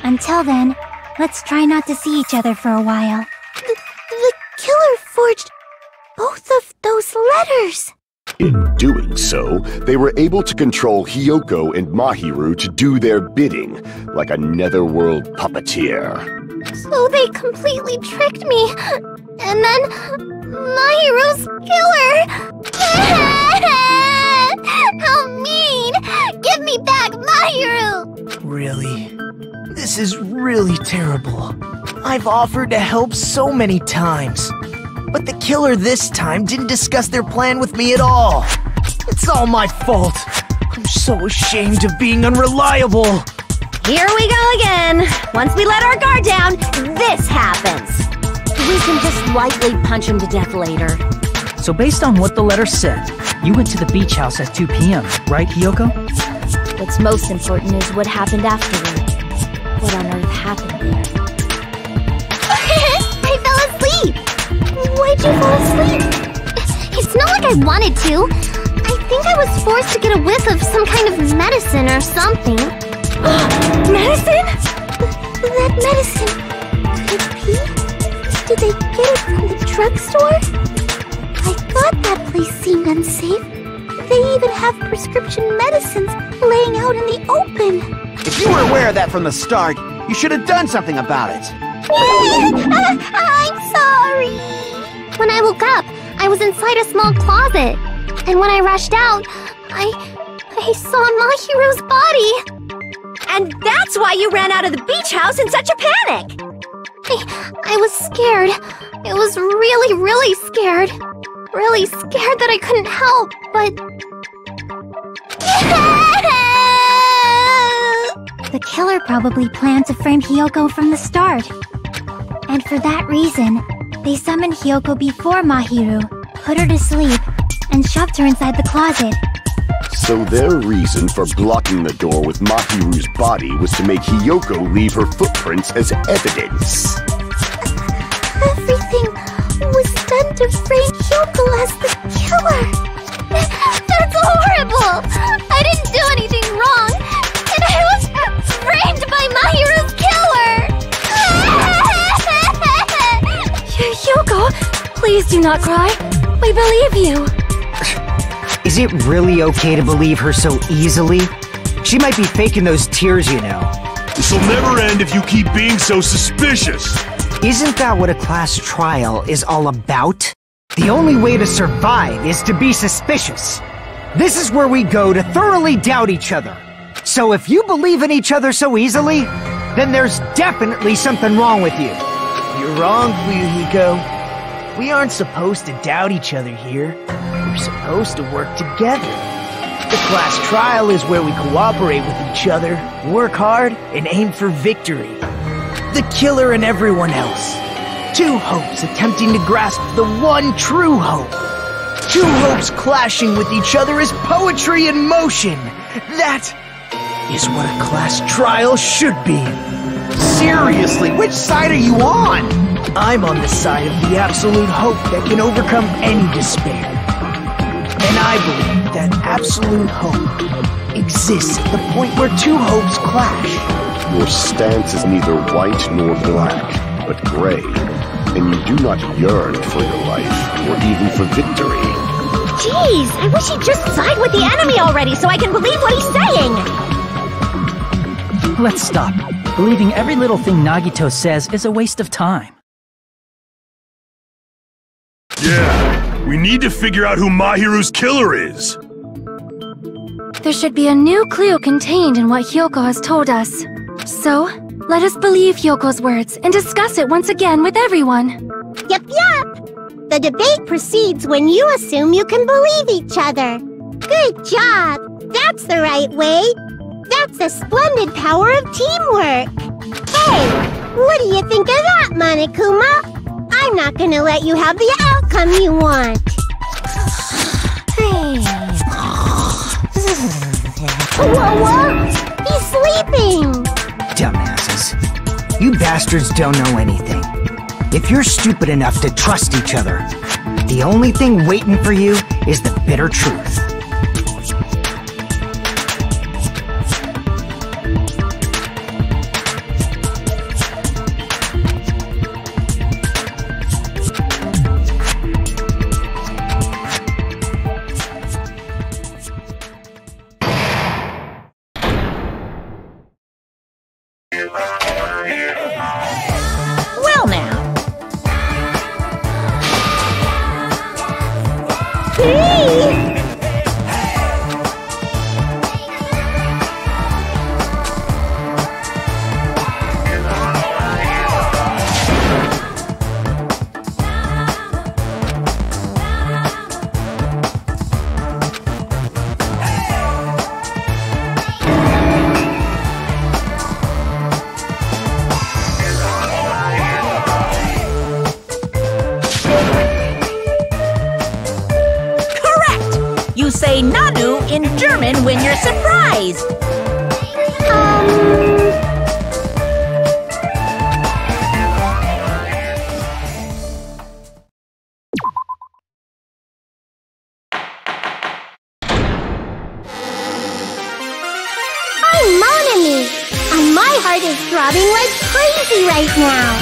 Until then, let's try not to see each other for a while. The killer forged both of those letters! In doing so, they were able to control Hiyoko and Mahiru to do their bidding, like a netherworld puppeteer. So they completely tricked me. And then Mahiru's killer! How mean! Give me back Mahiru! Really? This is really terrible. I've offered to help so many times. But the killer this time didn't discuss their plan with me at all. It's all my fault. I'm so ashamed of being unreliable. Here we go again. Once we let our guard down, this happens. We can just lightly punch him to death later. So based on what the letter said, you went to the beach house at 2 p.m., right, Hiyoko? What's most important is what happened afterward. What on earth happened there? I fell asleep! Why'd you fall asleep? It's not like I wanted to. I think I was forced to get a whiff of some kind of medicine or something. Medicine? That medicine. Could it be? Did they get it from the drugstore? I thought that place seemed unsafe. They even have prescription medicines laying out in the open. If you were aware of that from the start, you should have done something about it. I'm sorry. When I woke up, I was inside a small closet. And when I rushed out, I saw Mahiru's body. And that's why you ran out of the beach house in such a panic! I was scared. I was really, really scared. Really scared that I couldn't help, but... The killer probably planned to frame Hiyoko from the start. And for that reason, they summoned Hiyoko before Mahiru, put her to sleep, and shoved her inside the closet. So their reason for blocking the door with Mahiru's body was to make Hiyoko leave her footprints as evidence. Everything was done to frame Hiyoko as the killer. That's horrible! I didn't do anything wrong, and I was framed by Mahiru's killer! Hiyoko, please do not cry. We believe you. Is it really okay to believe her so easily? She might be faking those tears, you know. This'll never end if you keep being so suspicious. Isn't that what a class trial is all about? The only way to survive is to be suspicious. This is where we go to thoroughly doubt each other. So if you believe in each other so easily, then there's definitely something wrong with you. You're wrong, Fuyuhiko. We aren't supposed to doubt each other here. We're supposed to work together. The class trial is where we cooperate with each other, work hard, and aim for victory. The killer and everyone else. Two hopes attempting to grasp the one true hope. Two hopes clashing with each other is poetry in motion. That is what a class trial should be. Seriously, which side are you on? I'm on the side of the absolute hope that can overcome any despair. And I believe that absolute hope exists at the point where two hopes clash. Your stance is neither white nor black, but gray, and you do not yearn for your life, or even for victory. Jeez, I wish he'd just side with the enemy already so I can believe what he's saying! Let's stop. Believing every little thing Nagito says is a waste of time. Yeah, we need to figure out who Mahiru's killer is. There should be a new clue contained in what Hiyoko has told us. So, let us believe Hyoko's words and discuss it once again with everyone. Yup, yup! The debate proceeds when you assume you can believe each other. Good job! That's the right way! That's the splendid power of teamwork! Hey, what do you think of that, Monokuma? I'm not gonna let you have the outcome you want! Whoa! He's sleeping! Dumbasses. You bastards don't know anything. If you're stupid enough to trust each other, The only thing waiting for you is the bitter truth. Well now. You say Nanu in German when you're surprised. I'm Mon Ami, and my heart is throbbing like crazy right now.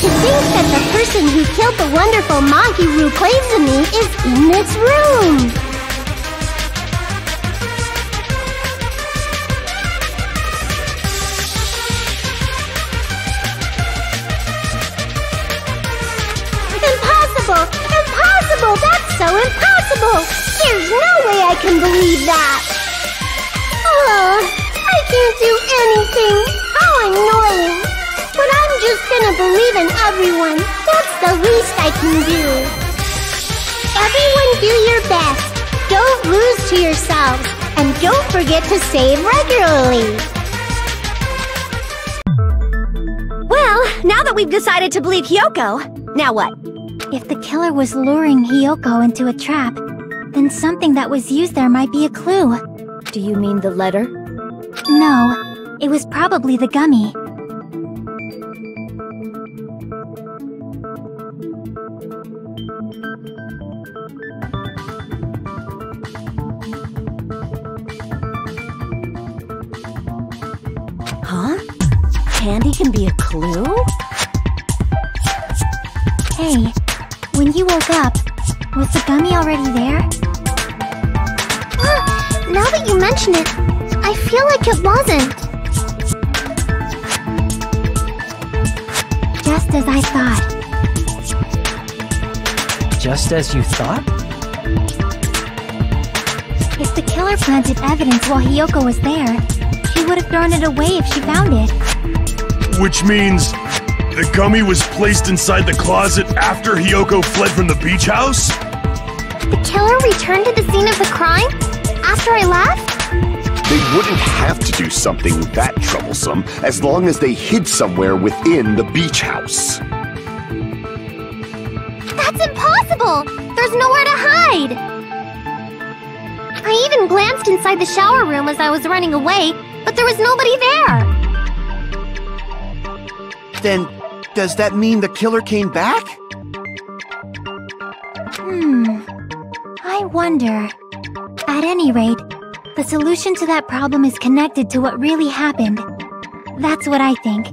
To think that the person who killed the wonderful Mahiru claims to me is in this room. Impossible! Impossible! That's so impossible! There's no way I can believe that! Oh, I can't do anything! How annoying! But I'm just gonna believe in everyone. That's the least I can do. Everyone do your best. Don't lose to yourselves. And don't forget to save regularly. Well, now that we've decided to believe Hyoko, now what? If the killer was luring Hyoko into a trap, then something that was used there might be a clue. Do you mean the letter? No, it was probably the gummy. Huh? Candy can be a clue? Hey, when you woke up, was the gummy already there? Now that you mention it, I feel like it wasn't. Just as I thought. Just as you thought? If the killer planted evidence while Hyoko was there, she would have thrown it away if she found it. Which means the gummy was placed inside the closet after Hyoko fled from the beach house? The killer returned to the scene of the crime? After I left? They wouldn't have to do something that troublesome as long as they hid somewhere within the beach house. That's impossible! There's nowhere to hide! I even glanced inside the shower room as I was running away, but there was nobody there! Then, does that mean the killer came back? I wonder. At any rate, the solution to that problem is connected to what really happened. That's what I think.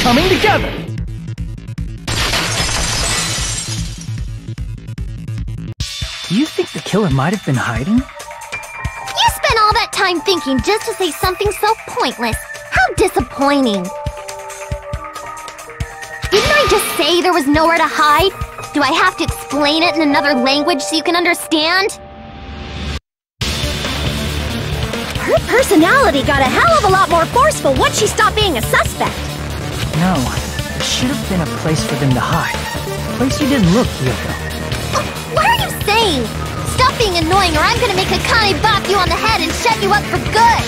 coming together! Do you think the killer might have been hiding? You spent all that time thinking just to say something so pointless. How disappointing. Didn't I just say there was nowhere to hide? Do I have to explain it in another language so you can understand? Her personality got a hell of a lot more forceful once she stopped being a suspect. No, there should have been a place for them to hide. A place you didn't look, Yoko. What are you saying? Stop being annoying or I'm gonna make Akane bop you on the head and shut you up for good!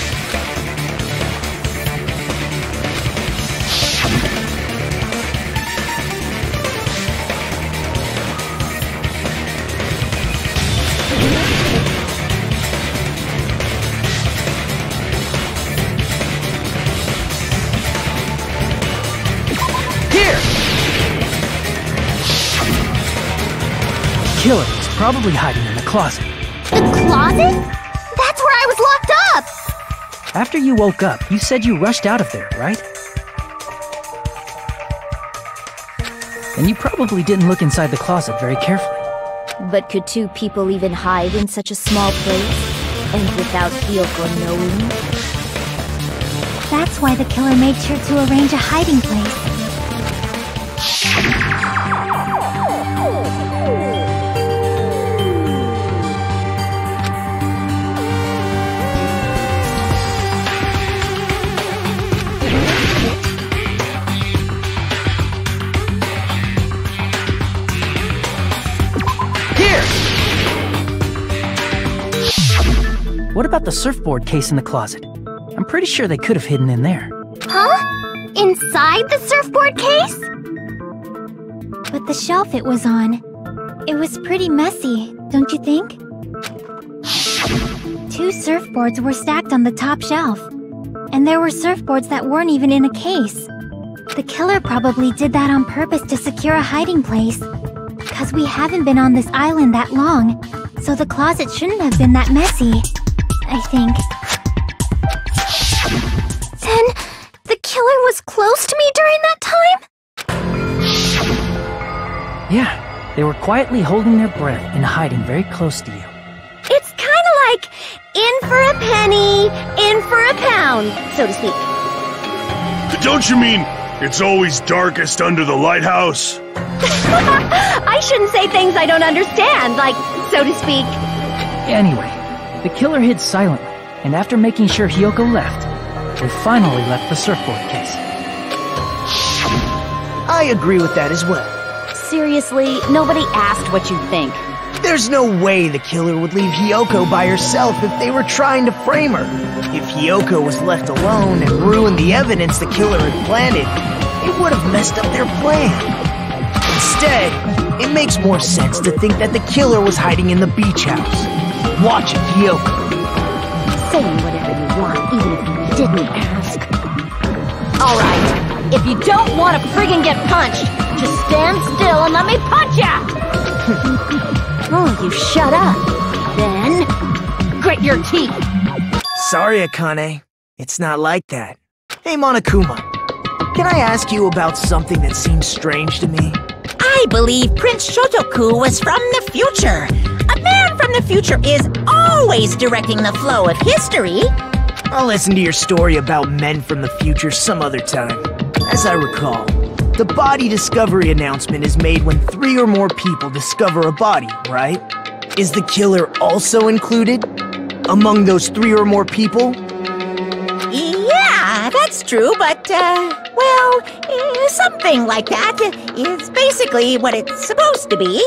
Killer was probably hiding in the closet. The closet? That's where I was locked up! After you woke up, you said you rushed out of there, right? And you probably didn't look inside the closet very carefully. But could two people even hide in such a small place? And without Hiyoko knowing? That's why the killer made sure to arrange a hiding place. What about the surfboard case in the closet? I'm pretty sure they could have hidden in there. Huh? Inside the surfboard case? But the shelf it was on, it was pretty messy, don't you think? 2 surfboards were stacked on the top shelf. And there were surfboards that weren't even in a case. The killer probably did that on purpose to secure a hiding place. Because we haven't been on this island that long, so the closet shouldn't have been that messy, I think. Then, the killer was close to me during that time? Yeah, they were quietly holding their breath and hiding very close to you. It's kinda like in for a penny, in for a pound, so to speak. Don't you mean it's always darkest under the lighthouse? I shouldn't say things I don't understand, like, so to speak. Anyway, the killer hid silently, and after making sure Hiyoko left, they finally left the surfboard case. I agree with that as well. Seriously, nobody asked what you think. There's no way the killer would leave Hiyoko by herself if they were trying to frame her. If Hiyoko was left alone and ruined the evidence the killer had planted, it would have messed up their plan. Instead, it makes more sense to think that the killer was hiding in the beach house, watching Hiyoko. Saying whatever you want, even if you didn't ask. Alright, if you don't want to friggin' get punched, just stand still and let me punch ya! Oh, you shut up. Then, grit your teeth. Sorry, Akane. It's not like that. Hey, Monokuma. Can I ask you about something that seems strange to me? I believe Prince Shotoku was from the future. A man from the future is always directing the flow of history. I'll listen to your story about men from the future some other time. As I recall, the body discovery announcement is made when 3 or more people discover a body, right? Is the killer also included among those 3 or more people? Yeah, that's true, but, well, something like that is basically what it's supposed to be.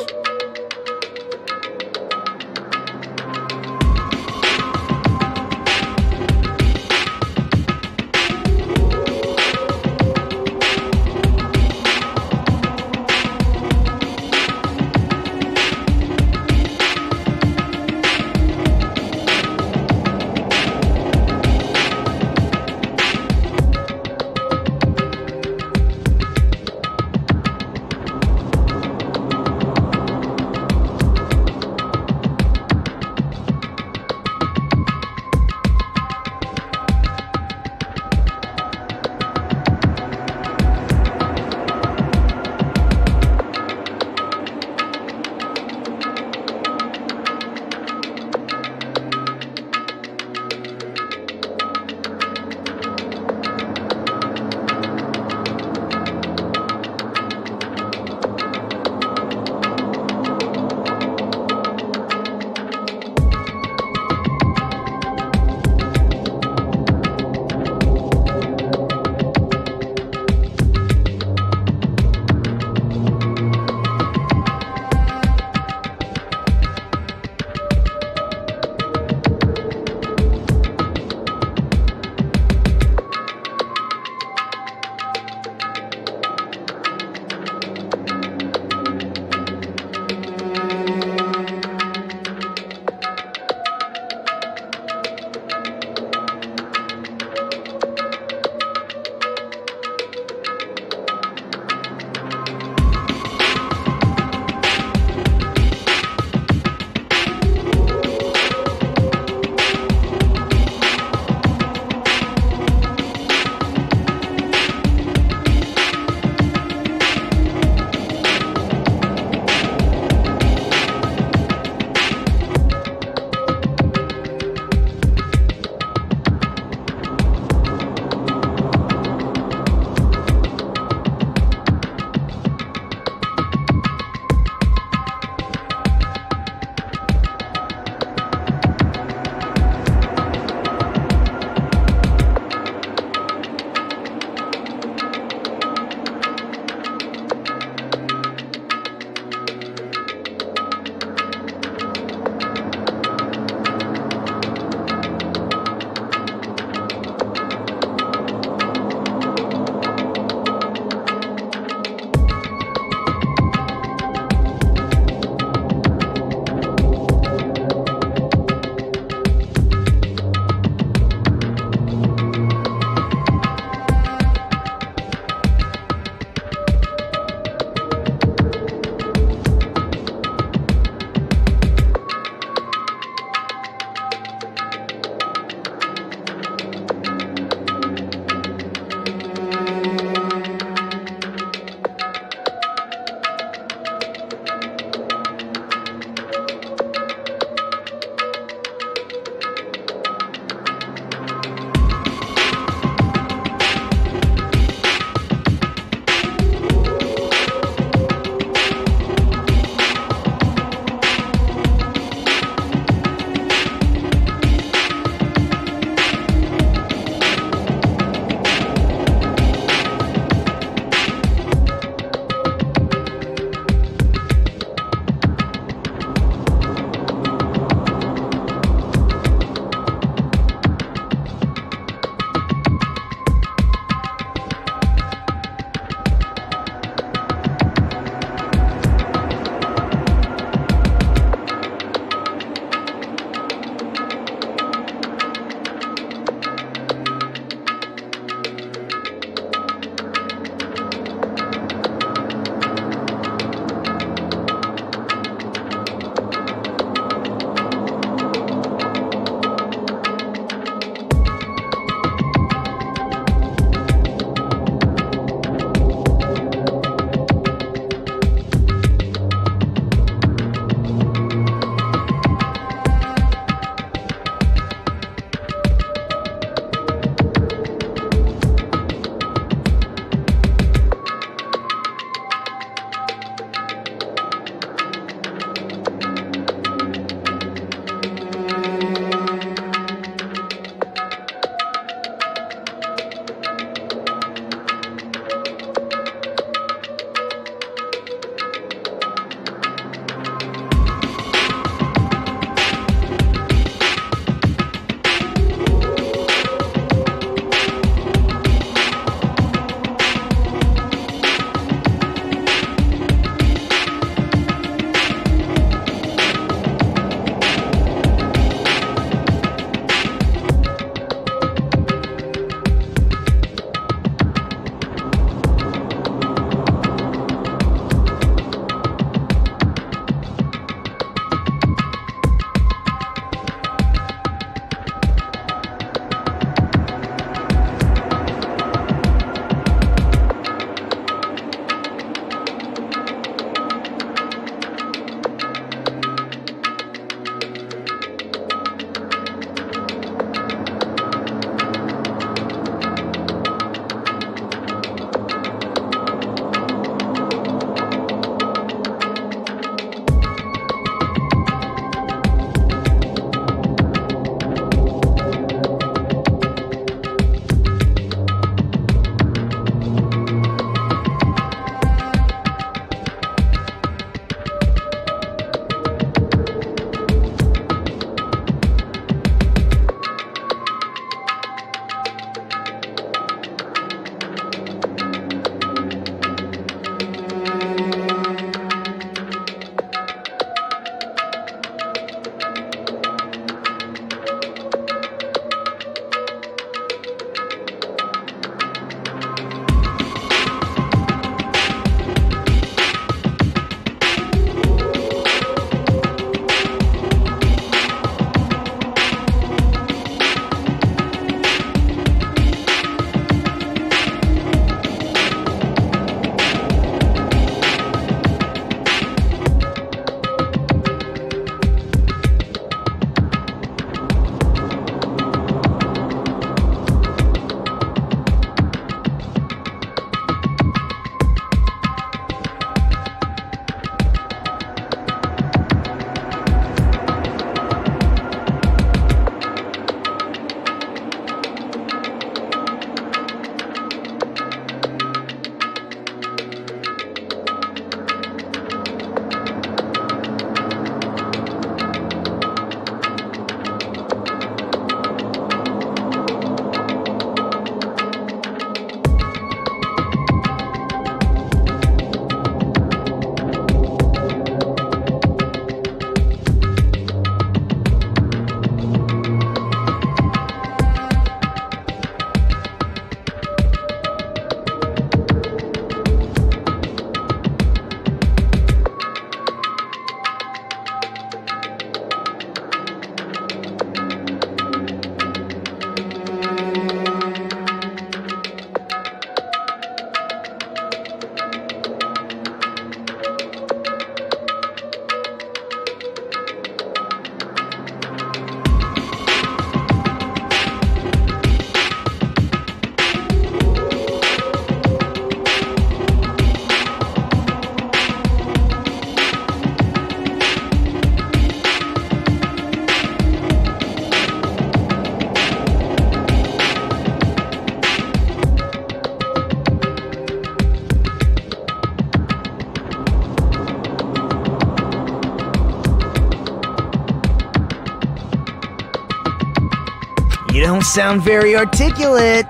You don't sound very articulate.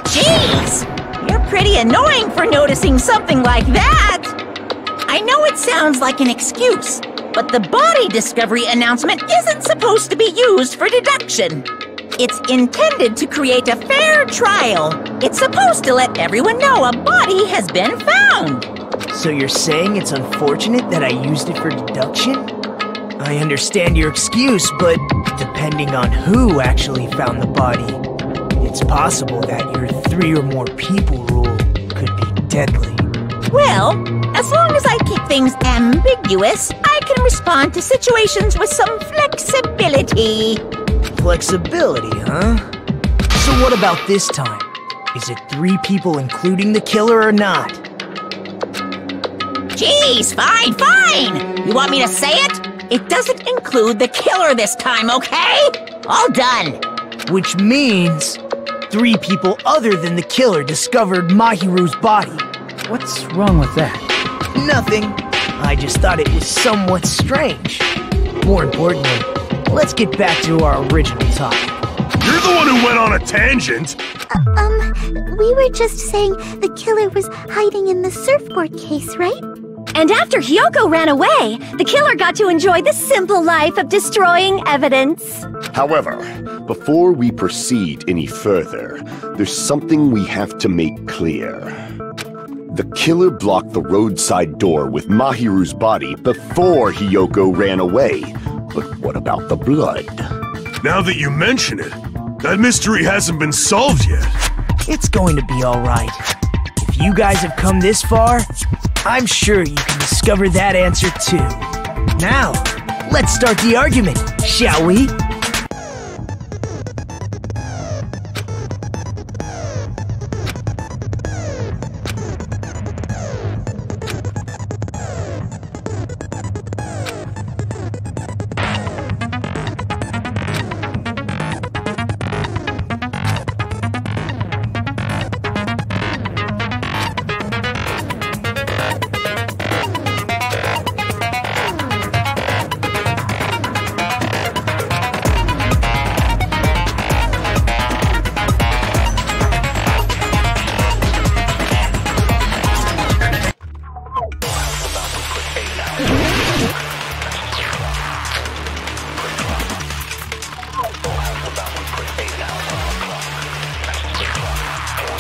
Jeez! You're pretty annoying for noticing something like that! I know it sounds like an excuse, but the body discovery announcement isn't supposed to be used for deduction. It's intended to create a fair trial. It's supposed to let everyone know a body has been found. So you're saying it's unfortunate that I used it for deduction? I understand your excuse, but depending on who actually found the body, it's possible that your 3 or more people rule could be deadly. Well, as long as I keep things ambiguous, I can respond to situations with some flexibility. Flexibility, huh? So what about this time? Is it 3 people including the killer or not? Jeez, fine! You want me to say it? It doesn't include the killer this time, okay? All done. Which means 3 people other than the killer discovered Mahiru's body. What's wrong with that? Nothing. I just thought it was somewhat strange. More importantly, let's get back to our original topic. You're the one who went on a tangent. We were just saying the killer was hiding in the surfboard case, right? And after Hyoko ran away, the killer got to enjoy the simple life of destroying evidence. However, before we proceed any further, there's something we have to make clear. The killer blocked the roadside door with Mahiru's body before Hyoko ran away. But what about the blood? Now that you mention it, that mystery hasn't been solved yet. It's going to be alright. If you guys have come this far, I'm sure you can discover that answer too. Now, let's start the argument, shall we?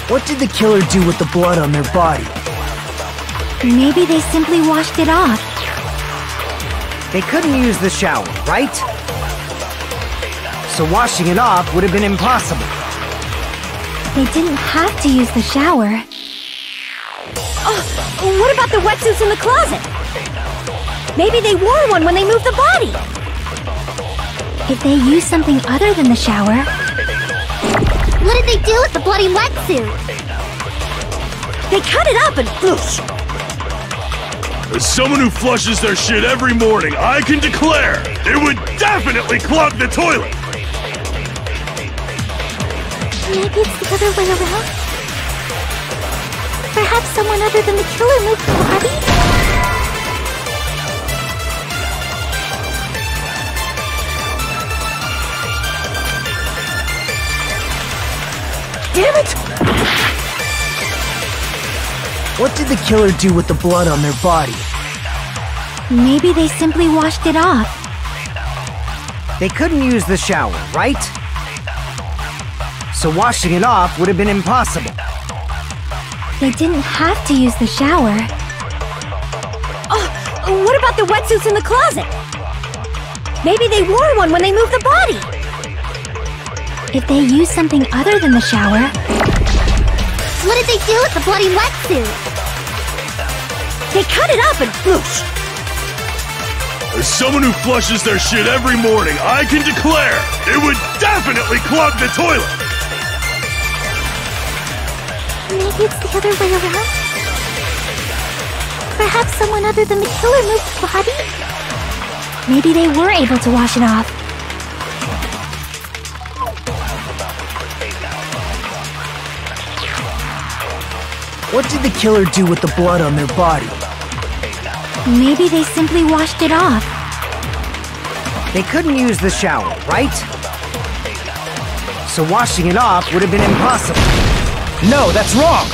What did the killer do with the blood on their body? Maybe they simply washed it off. They couldn't use the shower, right? So washing it off would have been impossible. They didn't have to use the shower. Oh, what about the wetsuits in the closet? Maybe they wore one when they moved the body. If they used something other than the shower... What did they do with the bloody wetsuit? They cut it up and whoosh. As someone who flushes their shit every morning, I can declare it would definitely clog the toilet! Maybe it's the other way around? Perhaps someone other than the killer moved the body? Damn it! What did the killer do with the blood on their body? Maybe they simply washed it off. They couldn't use the shower, right? So washing it off would have been impossible. They didn't have to use the shower. Oh, what about the wetsuits in the closet? Maybe they wore one when they moved the body. If they used something other than the shower... What did they do with the bloody wetsuit? They cut it up and whoosh. As someone who flushes their shit every morning, I can declare it would definitely clog the toilet! Maybe it's the other way around? Perhaps someone other than the killer moved the body? Maybe they were able to wash it off. What did the killer do with the blood on their body? Maybe they simply washed it off. They couldn't use the shower, right? so washing it off would have been impossible. No, that's wrong!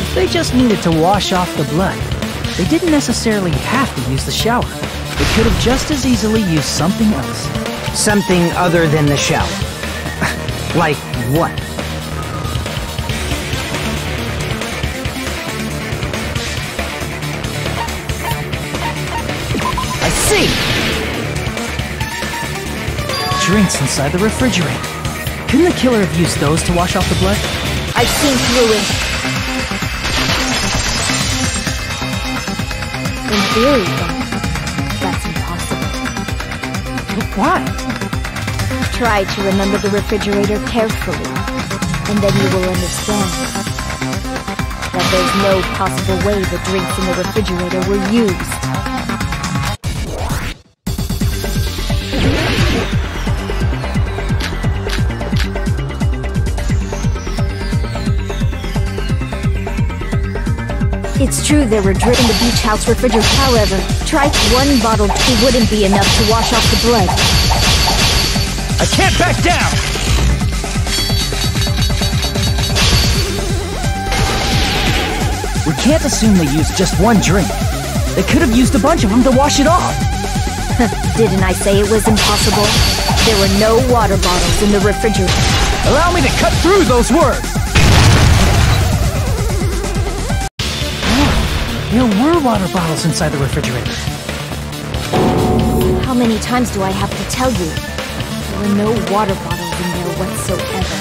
If they just needed to wash off the blood, they didn't necessarily have to use the shower. They could have just as easily used something else. Something other than the shower. Like what? I see! Drinks inside the refrigerator. Couldn't the killer have used those to wash off the blood? I've seen through it. In theory, that's impossible. Why? Try to remember the refrigerator carefully, and then you will understand that there's no possible way the drinks in the refrigerator were used. It's true there were drinks in the beach house refrigerator. However, try one bottle wouldn't be enough to wash off the blood. I can't back down! We can't assume they used just one drink. They could have used a bunch of them to wash it off. Didn't I say it was impossible? There were no water bottles in the refrigerator. Allow me to cut through those words! There were water bottles inside the refrigerator. How many times do I have to tell you? There were no water bottles in there whatsoever.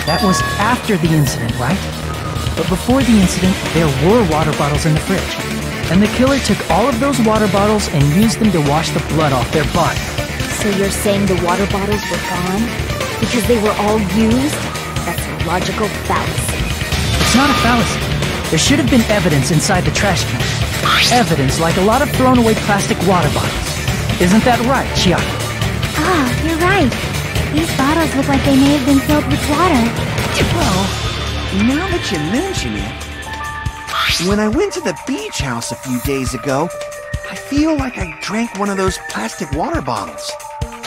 That was after the incident, right? But before the incident, there were water bottles in the fridge. And the killer took all of those water bottles and used them to wash the blood off their body. So you're saying the water bottles were gone? Because they were all used? That's a logical fallacy. It's not a fallacy. There should have been evidence inside the trash can. Evidence like a lot of thrown away plastic water bottles. Isn't that right, Chiaki? Ah, you're right. These bottles look like they may have been filled with water. Well, now that you mention it, when I went to the beach house a few days ago, I feel like I drank one of those plastic water bottles.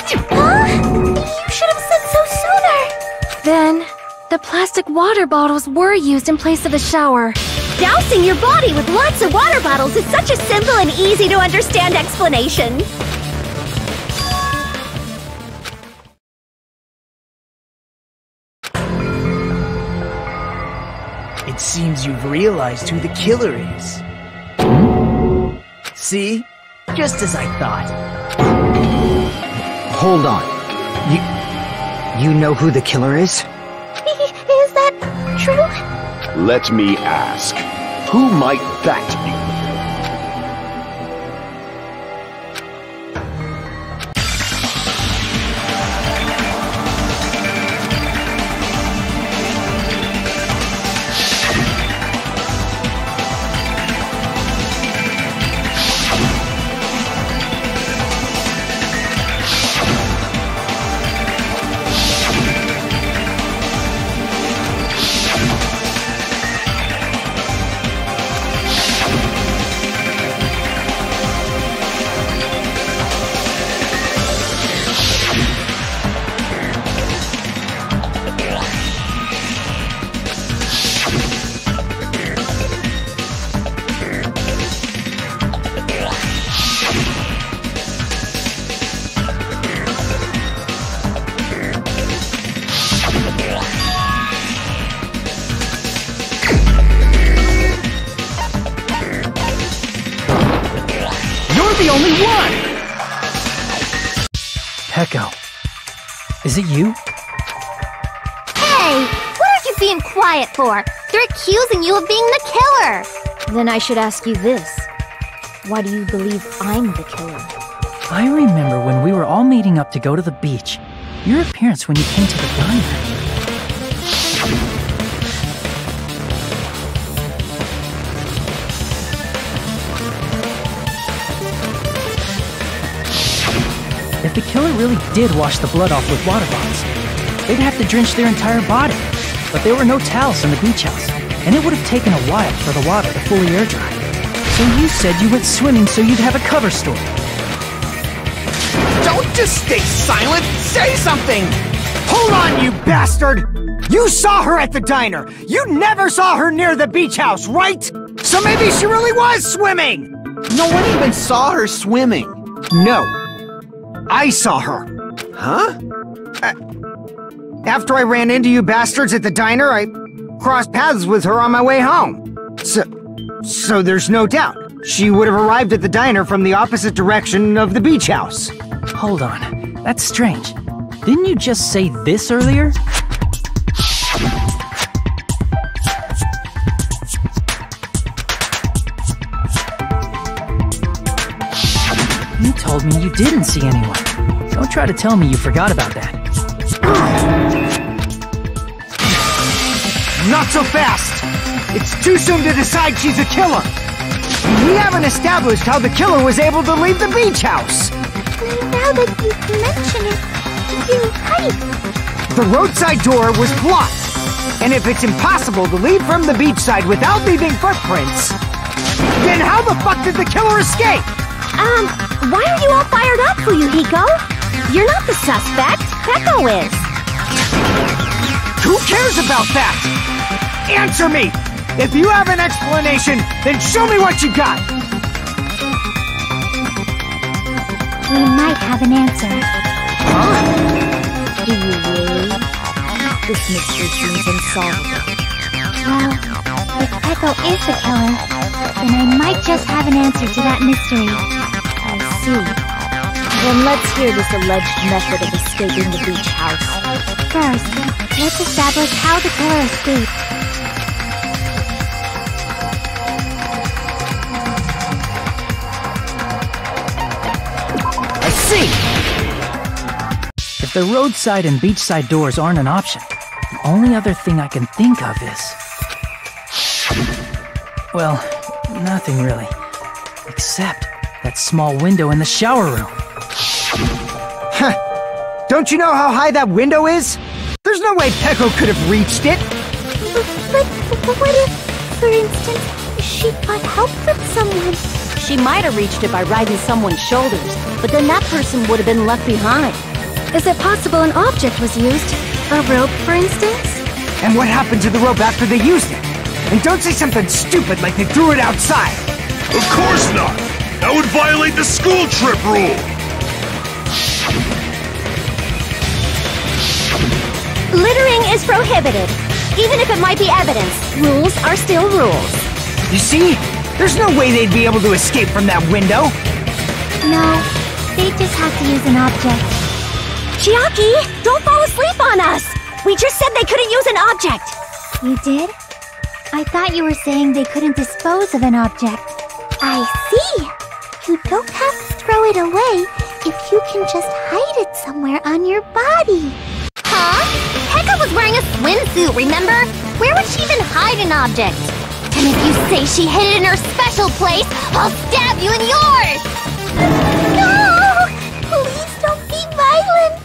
Huh? You should have said so sooner. Then, the plastic water bottles were used in place of the shower. Dousing your body with lots of water bottles is such a simple and easy to understand explanation. It seems you've realized who the killer is. See? Just as I thought. Hold on. You know who the killer is? Is that true? Let me ask, who might that be? The only one! Peko, is it you? Hey, what are you being quiet for? They're accusing you of being the killer. Then I should ask you this. Why do you believe I'm the killer? I remember when we were all meeting up to go to the beach. Your appearance when you came to the diner. If the killer really did wash the blood off with water bottles, they'd have to drench their entire body. But there were no towels in the beach house, and it would have taken a while for the water to fully air dry. So you said you went swimming so you'd have a cover story. Don't just stay silent! Say something! Hold on, you bastard! You saw her at the diner! You never saw her near the beach house, right? So maybe she really was swimming! No one even saw her swimming. No. I saw her. Huh? After I ran into you bastards at the diner, I crossed paths with her on my way home. So there's no doubt. She would have arrived at the diner from the opposite direction of the beach house. Hold on, that's strange. Didn't you just say this earlier? You told me you didn't see anyone. Don't try to tell me you forgot about that. Not so fast! It's too soon to decide she's a killer! We haven't established how the killer was able to leave the beach house! Now that you mention it, you're right. The roadside door was blocked! And if it's impossible to leave from the beachside without leaving footprints, then how the fuck did the killer escape? Why are you all fired up, Fuyuhiko? You're not the suspect. Peko is. Who cares about that? Answer me! If you have an explanation, then show me what you got! We might have an answer. Huh? Do you really? This mystery seems unsolvable. Well, if Peko is the killer, then I might just have an answer to that mystery. I see. Then let's hear this alleged method of escaping the beach house. First, let's establish how the killer escaped. I see! If the roadside and beachside doors aren't an option, the only other thing I can think of is... well, nothing really. Except that small window in the shower room. Huh. Don't you know how high that window is? There's no way Peko could have reached it! But what if, for instance, she got help from someone? She might have reached it by riding someone's shoulders, but then that person would have been left behind. Is it possible an object was used? A rope, for instance? And what happened to the rope after they used it? And don't say something stupid like they threw it outside! Of course not! That would violate the school trip rule! Littering is prohibited. Even if it might be evidence, rules are still rules. You see? There's no way they'd be able to escape from that window! No, they just have to use an object. Chiaki, don't fall asleep on us! We just said they couldn't use an object! You did? I thought you were saying they couldn't dispose of an object. I see! You don't have to throw it away if you can just hide it somewhere on your body. Huh? Pekka was wearing a swimsuit, remember? Where would she even hide an object? And if you say she hid it in her special place, I'll stab you in yours! No! Please don't be violent!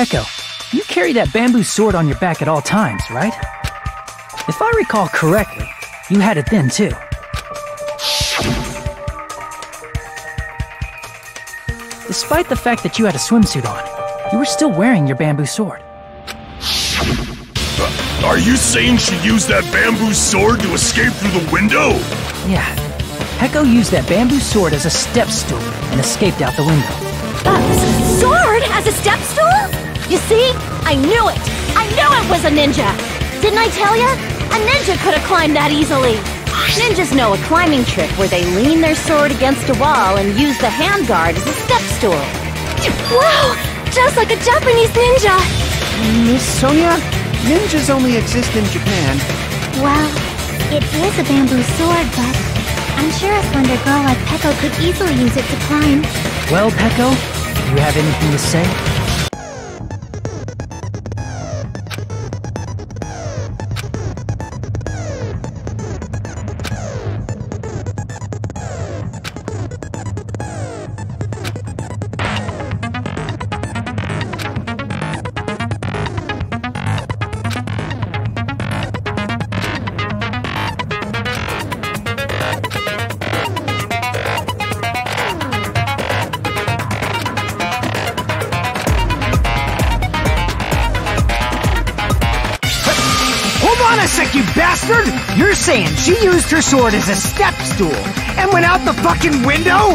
Peko, you carry that bamboo sword on your back at all times, right? If I recall correctly, you had it then too. Despite the fact that you had a swimsuit on, you were still wearing your bamboo sword. Are you saying she used that bamboo sword to escape through the window? Yeah. Peko used that bamboo sword as a step stool and escaped out the window. Sword as a step stool? You see? I knew it! I knew it was a ninja! Didn't I tell ya? A ninja could have climbed that easily! Ninjas know a climbing trick where they lean their sword against a wall and use the handguard as a step stool. Wow! Just like a Japanese ninja! Miss Sonia, ninjas only exist in Japan. Well, it is a bamboo sword, but I'm sure a slender girl like Peko could easily use it to climb. Well, Peko, do you have anything to say? You bastard! You're saying she used her sword as a step stool and went out the fucking window?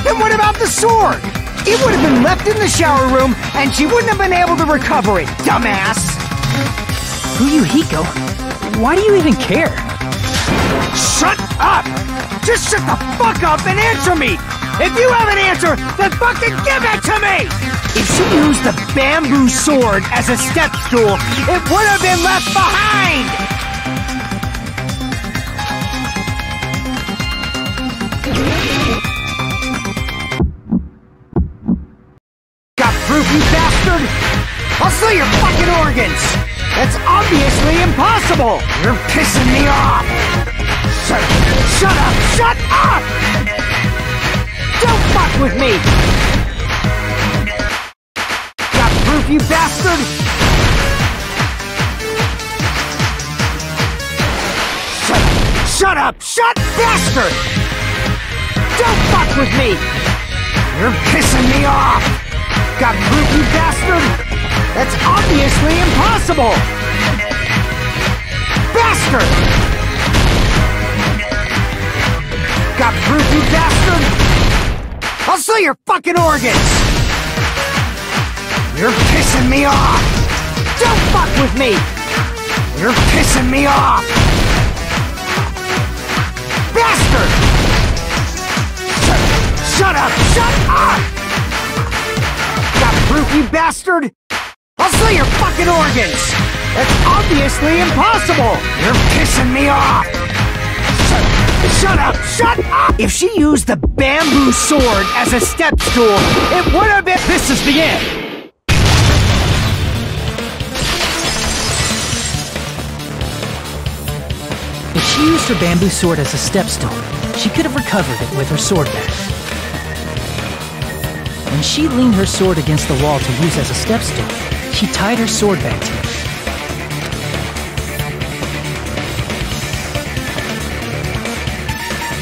Then what about the sword? It would have been left in the shower room and she wouldn't have been able to recover it, dumbass! Fuyuhiko, why do you even care? Shut up! Just shut the fuck up and answer me! If you have an answer, then fucking give it to me! If she used the bamboo sword as a step stool, it would have been left behind! Got proof, you bastard? I'll steal your fucking organs! That's obviously impossible! You're pissing me off! Shut up! Shut up! Don't fuck with me! Got proof, you bastard? Shut up! Shut bastard! Don't fuck with me! You're pissing me off! Got proof, you bastard? That's obviously impossible! Bastard! Got proof, you bastard? I'll steal your fucking organs! You're pissing me off! Don't fuck with me! You're pissing me off! Bastard! Shut up! Shut up! Got proof, you bastard? I'll steal your fucking organs! That's obviously impossible! You're pissing me off! Shut up! Shut up! If she used the bamboo sword as a step stool, it would have been— This is the end! If she used her bamboo sword as a step stool, she could have recovered it with her sword bag. When she leaned her sword against the wall to use as a step stool, she tied her sword bag to it.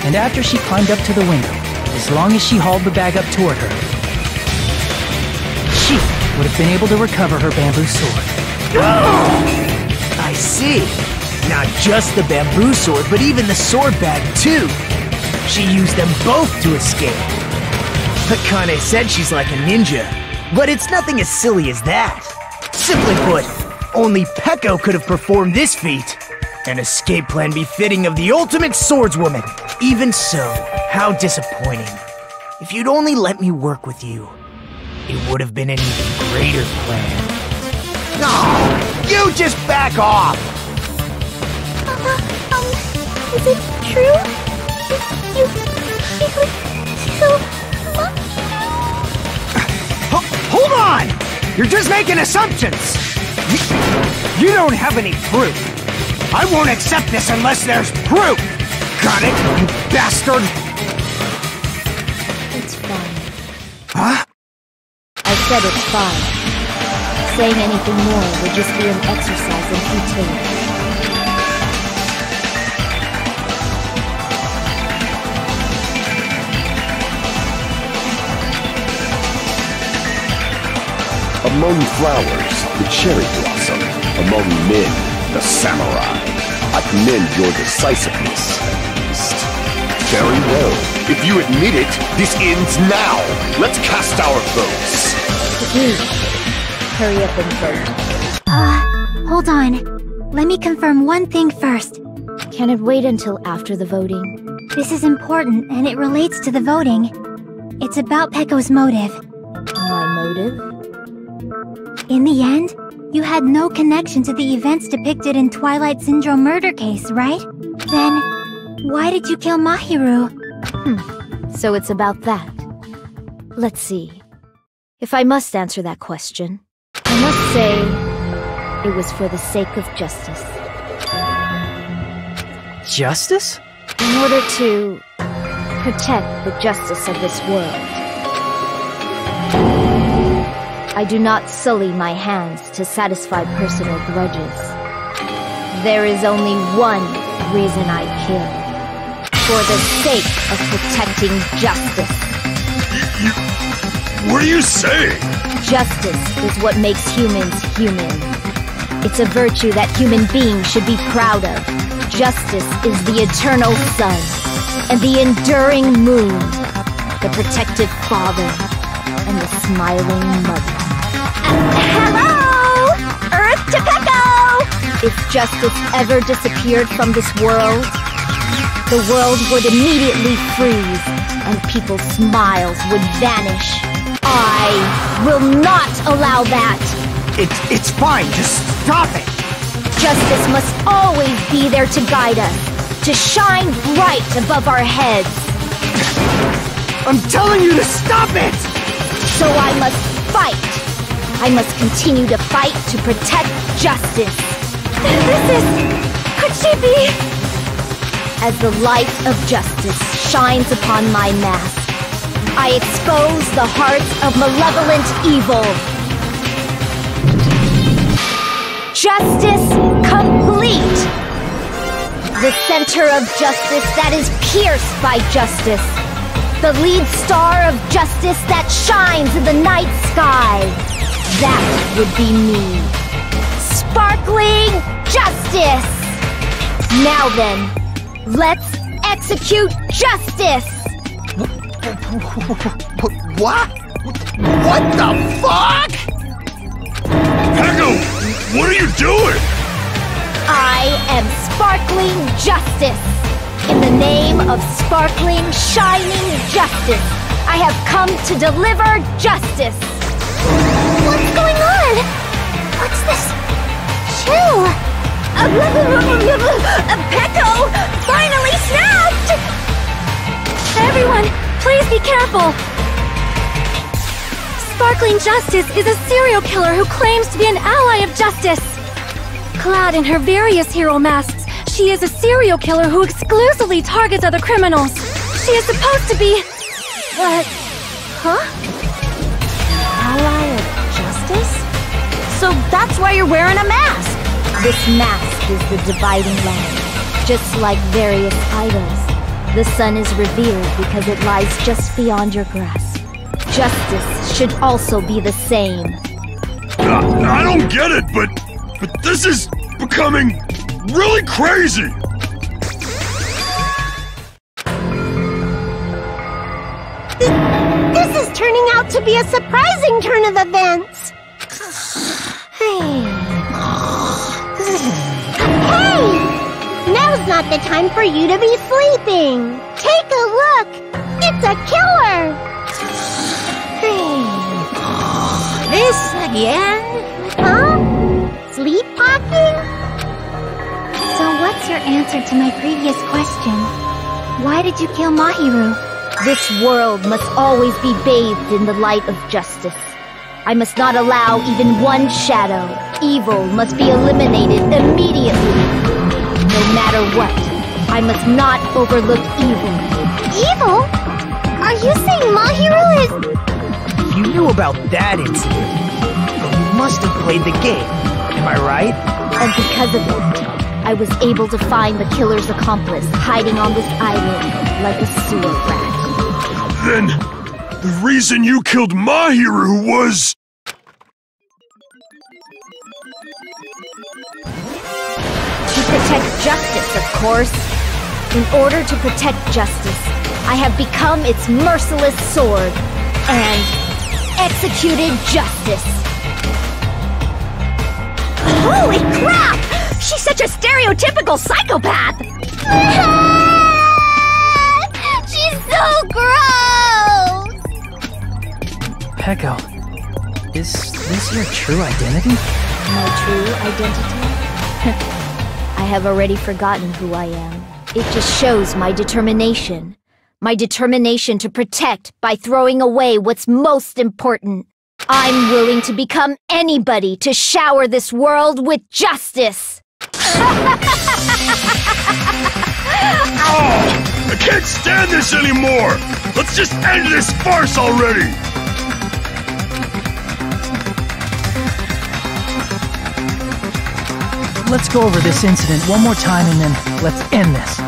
And after she climbed up to the window, as long as she hauled the bag up toward her, she would have been able to recover her bamboo sword. I see. Not just the bamboo sword, but even the sword bag, too. She used them both to escape. Akane said she's like a ninja, but it's nothing as silly as that. Simply put, only Peko could have performed this feat. An escape plan befitting of the ultimate swordswoman. Even so, how disappointing. If you'd only let me work with you, it would have been an even greater plan. No, you just back off! Is it true? You so much? Hold on! You're just making assumptions! You don't have any proof. I won't accept this unless there's proof! Got it, you bastard? It's fine. Huh? I said it's fine. saying anything more would just be an exercise in futility. Among flowers, the cherry blossom. Among men, the samurai. I commend your decisiveness. Very well. If you admit it, this ends now. Let's cast our votes. Please, hurry up and vote. Hold on. Let me confirm one thing first. Can it wait until after the voting? This is important, and it relates to the voting. It's about Pecco's motive. My motive? In the end, you had no connection to the events depicted in Twilight Syndrome murder case, right? Then, why did you kill Mahiru? So it's about that. Let's see. If I must answer that question, I must say it was for the sake of justice. Justice? In order to protect the justice of this world. I do not sully my hands to satisfy personal grudges. There is only one reason I kill. For the sake of protecting justice. What are you saying? Justice is what makes humans human. It's a virtue that human beings should be proud of. Justice is the eternal sun and the enduring moon, the protective father and the smiling mother. Hello! Earth to Pecco! If justice ever disappeared from this world, the world would immediately freeze and people's smiles would vanish. I will not allow that! It's fine, just stop it! Justice must always be there to guide us, to shine bright above our heads. I'm telling you to stop it! So I must fight! I must continue to fight to protect justice. Could she be? As the light of justice shines upon my mask, I expose the hearts of malevolent evil. Justice complete! The center of justice that is pierced by justice. The lead star of justice that shines in the night sky. That would be me. Sparkling justice! Now then, let's execute justice! What? What the fuck? Pecco, what are you doing? I am sparkling justice. In the name of sparkling, shining justice, I have come to deliver justice. What's going on? What's this? Chill! Pecco finally snapped! Everyone, please be careful! Sparkling Justice is a serial killer who claims to be an ally of justice. Clad in her various hero masks, she is a serial killer who exclusively targets other criminals. She is supposed to be... Ally of justice? So that's why you're wearing a mask! This mask is the dividing line. Just like various idols, the sun is revealed because it lies just beyond your grasp. Justice should also be the same. I don't get it, but this is becoming really crazy. This is turning out to be a surprising turn of events. Hey! Now's not the time for you to be sleeping. Take a look. It's a killer. This again? Huh? Sleepwalking? So what's your answer to my previous question? Why did you kill Mahiru? This world must always be bathed in the light of justice. I must not allow even one shadow. Evil must be eliminated immediately. No matter what, I must not overlook evil. Evil? Are you saying Mahiru is... If you knew about that incident, then you must have played the game. Am I right? And because of that, I was able to find the killer's accomplice hiding on this island like a sewer rat. Then, the reason you killed Mahiru was... To protect justice, of course. In order to protect justice, I have become its merciless sword and executed justice. Holy crap! She's such a stereotypical psychopath! She's so gross! Peko, is this your true identity? My true identity? I have already forgotten who I am. It just shows my determination. My determination to protect by throwing away what's most important. I'm willing to become anybody to shower this world with justice. Oh, I can't stand this anymore! Let's just end this farce already! Let's go over this incident one more time and then let's end this.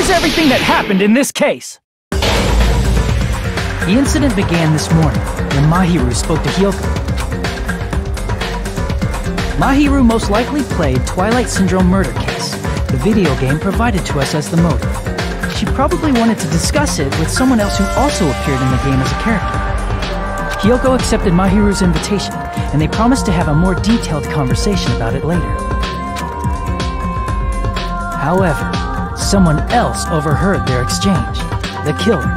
Everything that happened in this case. The incident began this morning when Mahiru spoke to Hyoko. Mahiru most likely played Twilight Syndrome murder case, the video game provided to us as the motive. She probably wanted to discuss it with someone else who also appeared in the game as a character. Hyoko accepted Mahiru's invitation, and they promised to have a more detailed conversation about it later. However, someone else overheard their exchange. The killer.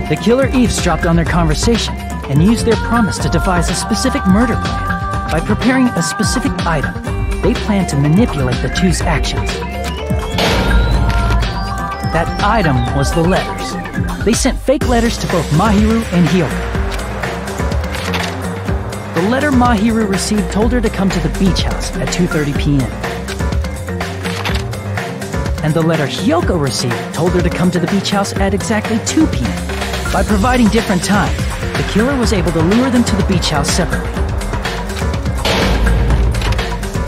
The killer eavesdropped on their conversation and used their promise to devise a specific murder plan. By preparing a specific item, they planned to manipulate the two's actions. That item was the letters. They sent fake letters to both Mahiru and Hyoko. The letter Mahiru received told her to come to the beach house at 2:30 p.m. And the letter Hyoko received told her to come to the beach house at exactly 2 p.m. By providing different times, the killer was able to lure them to the beach house separately.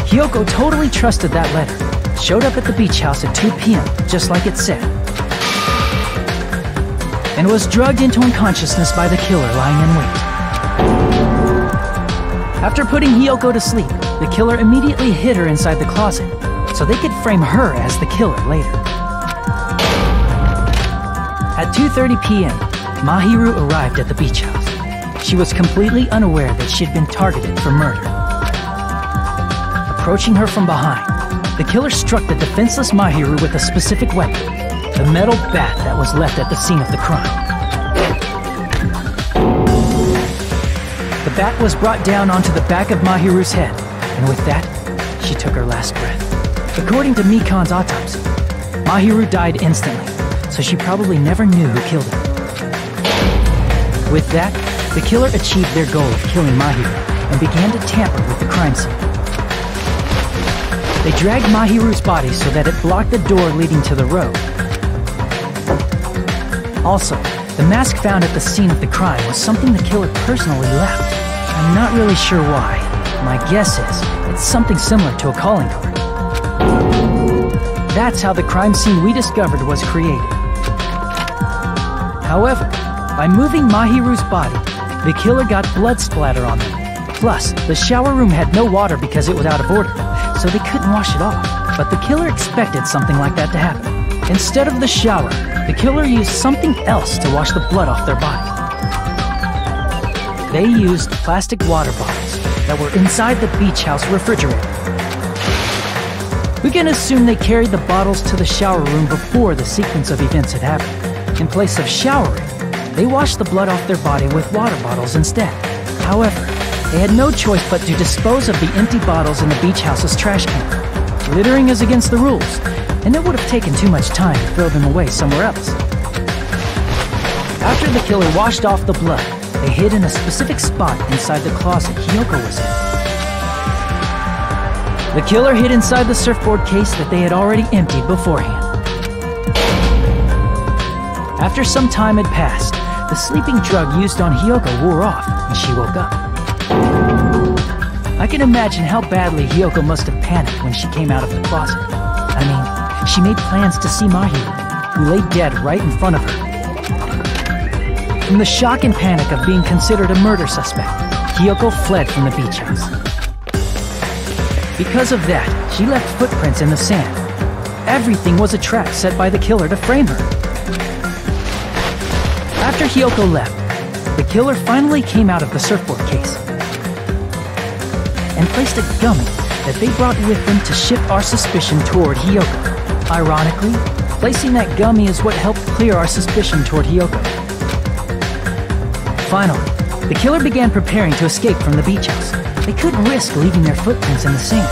Hyoko totally trusted that letter. showed up at the beach house at 2 p.m., just like it said, and was drugged into unconsciousness by the killer lying in wait. After putting Hiyoko to sleep, the killer immediately hid her inside the closet, so they could frame her as the killer later. At 2:30 p.m., Mahiru arrived at the beach house. She was completely unaware that she'd been targeted for murder. Approaching her from behind, the killer struck the defenseless Mahiru with a specific weapon, the metal bat that was left at the scene of the crime. The bat was brought down onto the back of Mahiru's head, and with that, she took her last breath. According to Mikan's autopsy, Mahiru died instantly, so she probably never knew who killed her. With that, the killer achieved their goal of killing Mahiru and began to tamper with the crime scene. They dragged Mahiru's body so that it blocked the door leading to the road. Also, the mask found at the scene of the crime was something the killer personally left. I'm not really sure why. My guess is it's something similar to a calling card. That's how the crime scene we discovered was created. However, by moving Mahiru's body, the killer got blood splatter on them. Plus, the shower room had no water because it was out of order, so they couldn't wash it off. But the killer expected something like that to happen. Instead of the shower, the killer used something else to wash the blood off their body. They used plastic water bottles that were inside the beach house refrigerator. We can assume they carried the bottles to the shower room before the sequence of events had happened. In place of showering, they washed the blood off their body with water bottles instead. However, they had no choice but to dispose of the empty bottles in the beach house's trash can. Littering is against the rules, and it would have taken too much time to throw them away somewhere else. After the killer washed off the blood, they hid in a specific spot inside the closet Hiyoko was in. The killer hid inside the surfboard case that they had already emptied beforehand. After some time had passed, the sleeping drug used on Hiyoko wore off, and she woke up. I can imagine how badly Hiyoko must have panicked when she came out of the closet. I mean, she made plans to see Mahiru, who lay dead right in front of her. From the shock and panic of being considered a murder suspect, Hiyoko fled from the beach house. Because of that, she left footprints in the sand. Everything was a trap set by the killer to frame her. After Hiyoko left, the killer finally came out of the surfboard case and placed a gummy that they brought with them to shift our suspicion toward Hiyoko. Ironically, placing that gummy is what helped clear our suspicion toward Hiyoko. Finally, the killer began preparing to escape from the beach house. They couldn't risk leaving their footprints in the sand,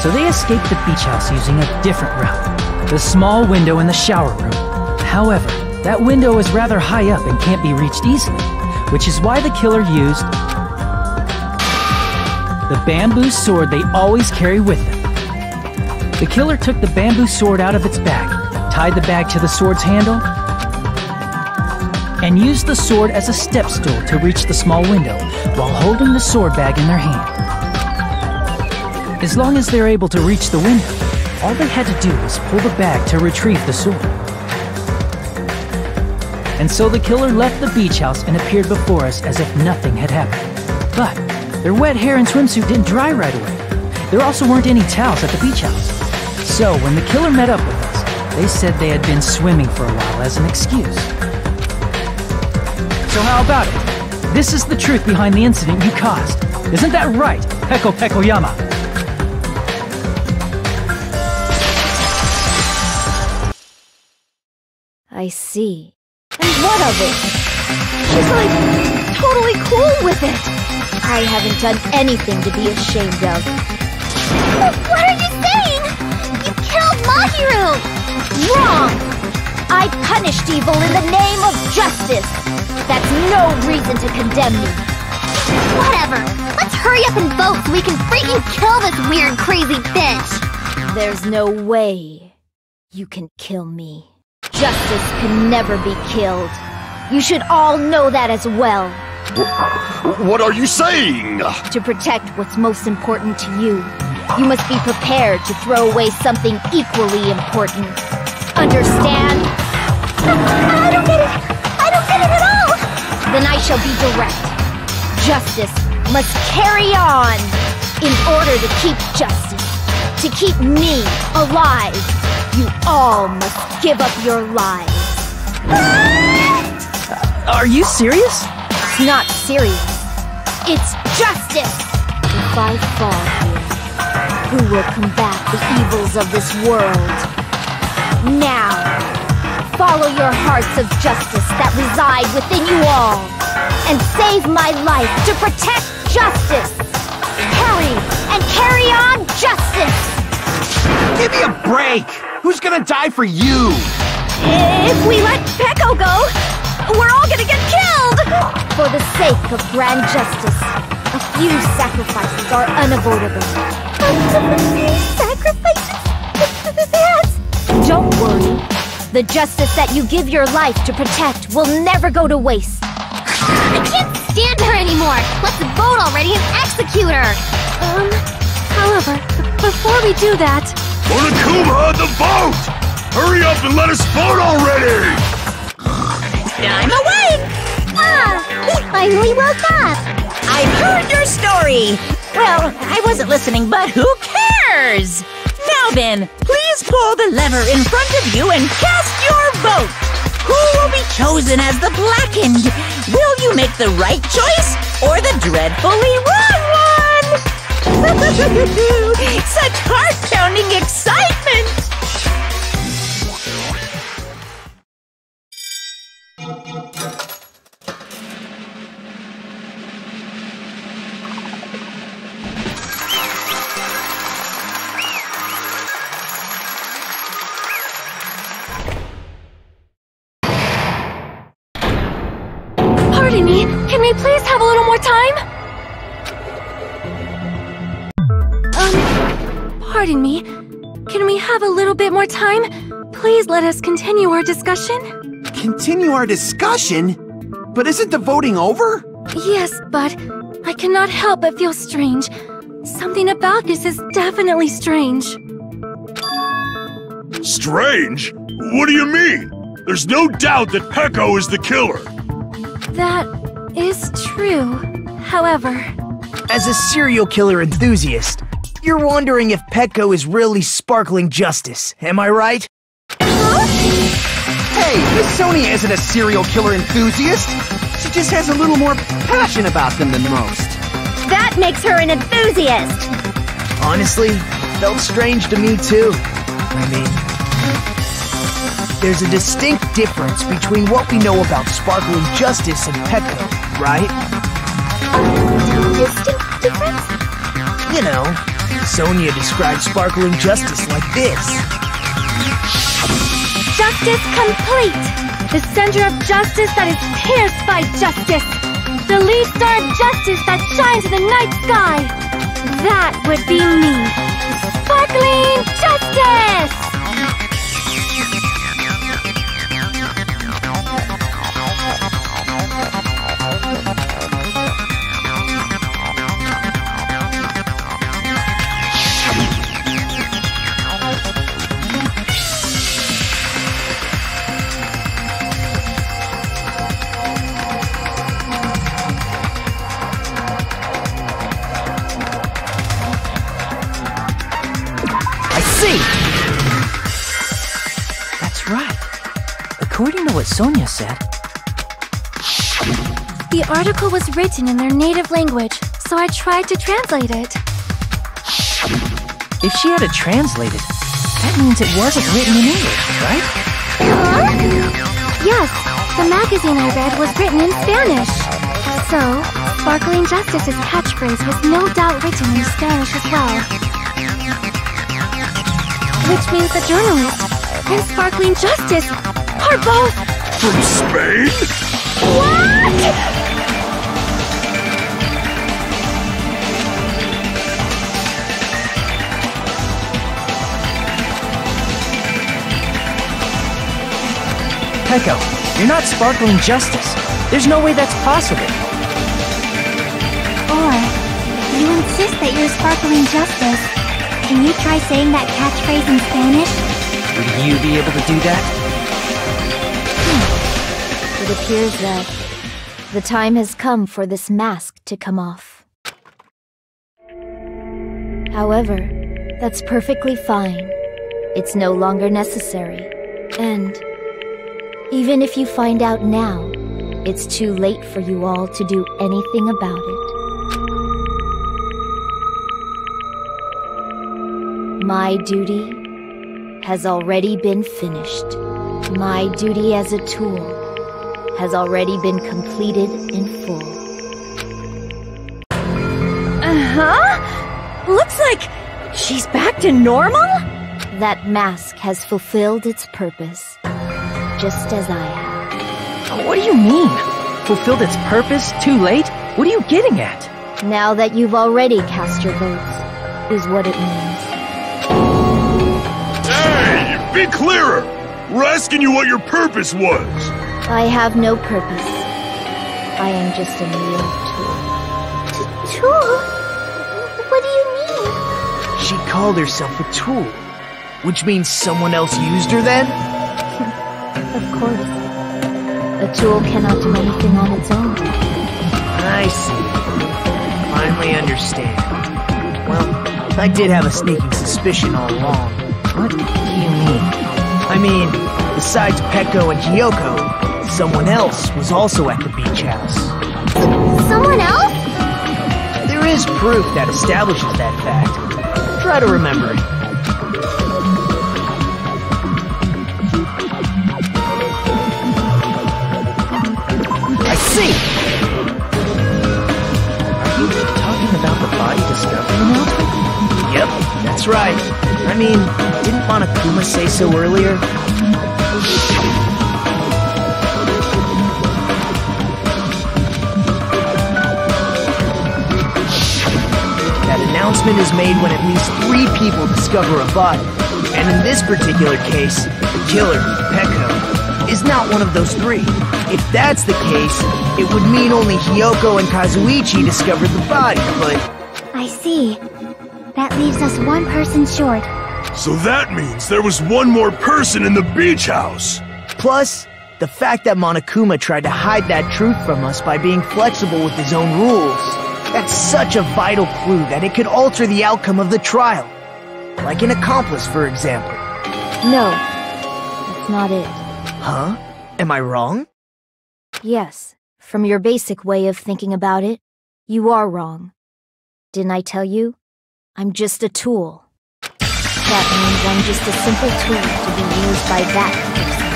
so they escaped the beach house using a different route, the small window in the shower room. However, that window is rather high up and can't be reached easily, which is why the killer used the bamboo sword they always carry with them. The killer took the bamboo sword out of its bag, tied the bag to the sword's handle, and used the sword as a step stool to reach the small window while holding the sword bag in their hand. As long as they're able to reach the window, all they had to do was pull the bag to retrieve the sword. And so the killer left the beach house and appeared before us as if nothing had happened. But their wet hair and swimsuit didn't dry right away. There also weren't any towels at the beach house. So when the killer met up with us, they said they had been swimming for a while as an excuse. So how about it? This is the truth behind the incident you caused. Isn't that right, Peko Pekoyama? I see. And what of it? She's like, totally cool with it. I haven't done anything to be ashamed of. What are you saying? You killed Mahiru! Wrong! I punished evil in the name of justice. That's no reason to condemn me. Whatever. Let's hurry up and vote so we can freaking kill this weird, crazy bitch. There's no way you can kill me. Justice can never be killed. You should all know that as well. What are you saying? To protect what's most important to you, you must be prepared to throw away something equally important. Understand? I don't get it! I don't get it at all! Then I shall be direct. Justice must carry on. In order to keep justice, to keep me alive, you all must give up your lives. Are you serious? It's not serious. It's justice! If I fall here, who will combat the evils of this world? Now, follow your hearts of justice that reside within you all, and save my life to protect justice! Carry and carry on justice! Give me a break! Who's gonna die for you? If we let Peko go, we're all gonna get killed! For the sake of grand justice, a few sacrifices are unavoidable. Sacrifices? That's... Don't worry. The justice that you give your life to protect will never go to waste. I can't stand her anymore! Let's vote already and execute her! However, before we do that... Monokuma, the vote! Hurry up and let us vote already! I'm awake! We finally woke up! I've heard your story! Well, I wasn't listening, but who cares? Now then, please pull the lever in front of you and cast your vote! Who will be chosen as the Blackened? Will you make the right choice or the dreadfully wrong one? Such heart-pounding excitement! Pardon me, can we please have a little more time? Pardon me, can we have a little bit more time? Please let us continue our discussion. Continue our discussion? But isn't the voting over? Yes, but I cannot help but feel strange. Something about this is definitely strange. Strange? What do you mean? There's no doubt that Peko is the killer. That is true. However... As a serial killer enthusiast, you're wondering if Peko is really sparkling justice, am I right? Hey, Miss Sonia isn't a serial killer enthusiast. She just has a little more passion about them than most. That makes her an enthusiast! Honestly, felt strange to me too. I mean, there's a distinct difference between what we know about sparkling justice and Peko, right? Distinct difference? You know, Sonia described sparkling justice like this. Justice complete! The center of justice that is pierced by justice! The lead star of justice that shines in the night sky! That would be me! Sparkling Justice! That's right. According to what Sonia said... The article was written in their native language, so I tried to translate it. If she had it translated, that means it wasn't written in English, right? Huh? Yes, the magazine I read was written in Spanish. So, Sparkling Justice's catchphrase was no doubt written in Spanish as well. Which means the journalist and Sparkling Justice are both... From Spain? What?! Peko, you're not Sparkling Justice. There's no way that's possible. before. You insist that you're sparkling justice. Can you try saying that catchphrase in Spanish? Would you be able to do that? It appears that the time has come for this mask to come off. However, that's perfectly fine. It's no longer necessary. And even if you find out now, it's too late for you all to do anything about it. My duty has already been finished. My duty as a tool has already been completed in full. Looks like she's back to normal? That mask has fulfilled its purpose, just as I have. What do you mean? Fulfilled its purpose? Too late? What are you getting at? Now that you've already cast your votes, is what it means. Hey, be clearer! We're asking you what your purpose was. I have no purpose. I am just a mere tool. Tool? What do you mean? She called herself a tool, which means someone else used her then? Of course. A tool cannot do anything on its own. I see. Finally understand. Well, I did have a sneaking suspicion all along. What do you mean? I mean, besides Peko and Hiyoko, someone else was also at the beach house. Someone else? There is proof that establishes that fact. Try to remember it. I see! Are you talking about the body discovery announcement? Yep, that's right. I mean, didn't Monokuma say so earlier? That announcement is made when at least 3 people discover a body. And in this particular case, the killer, Peko, is not one of those 3. If that's the case, it would mean only Hiyoko and Kazuichi discovered the body, but... I see. That leaves us 1 person short. So that means there was one more person in the beach house. Plus, the fact that Monokuma tried to hide that truth from us by being flexible with his own rules. That's such a vital clue that it could alter the outcome of the trial. Like an accomplice, for example. No, that's not it. Huh? Am I wrong? Yes, from your basic way of thinking about it, you are wrong. Didn't I tell you? I'm just a tool. That means I'm just a simple tool to be used by that person.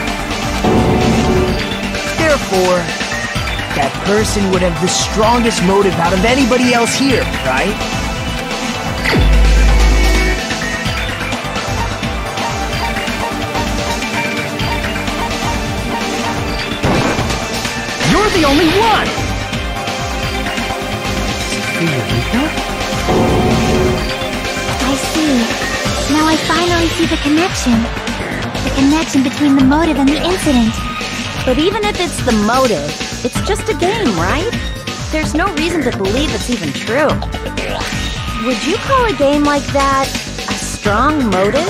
Therefore, that person would have the strongest motive out of anybody else here, right? You're the only one! I see. Now I finally see the connection. The connection between the motive and the incident. But even if it's the motive, it's just a game, right? There's no reason to believe it's even true. Would you call a game like that a strong motive?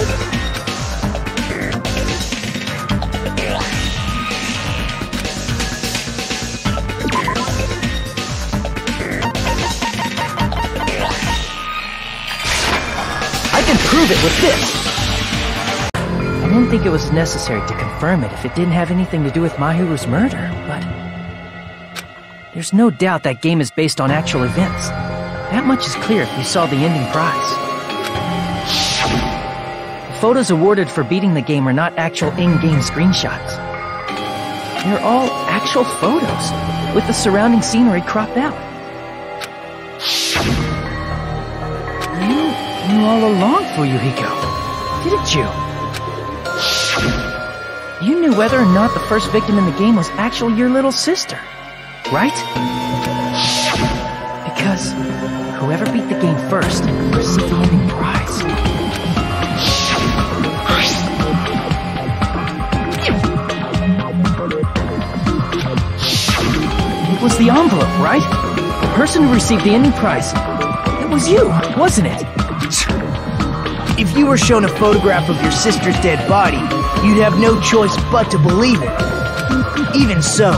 I can prove it with this! I didn't think it was necessary to confirm it if it didn't have anything to do with Mahiru's murder, but... there's no doubt that game is based on actual events. That much is clear if you saw the ending prize. The photos awarded for beating the game are not actual in-game screenshots. They're all actual photos, with the surrounding scenery cropped out. You knew all along, Fuyuhiko, didn't you? You knew whether or not the first victim in the game was actually your little sister, right? Because whoever beat the game first received the ending prize. It was the envelope, right? person who received the ending prize, it was you, wasn't it? If you were shown a photograph of your sister's dead body, you'd have no choice but to believe it. Even so,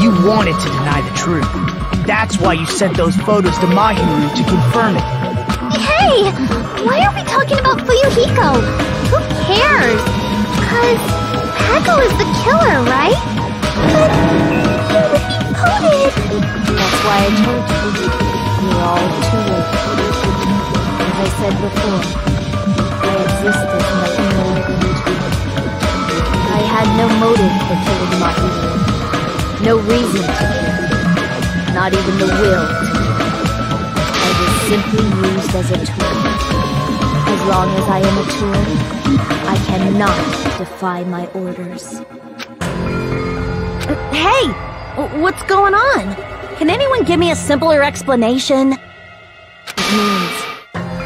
you wanted to deny the truth. That's why you sent those photos to Mahiru to confirm it. Hey! Why are we talking about Fuyuhiko? Who cares? 'Cause Peko is the killer, right? But who would be voted? That's why I told you. You're all too late. As I said before, I exist as nothing more than a tool. I had no motive for killing Mahiru. No reason to kill. Not even the will to kill. I was simply used as a tool. As long as I am a tool, I cannot defy my orders. Hey! What's going on? Can anyone give me a simpler explanation? It means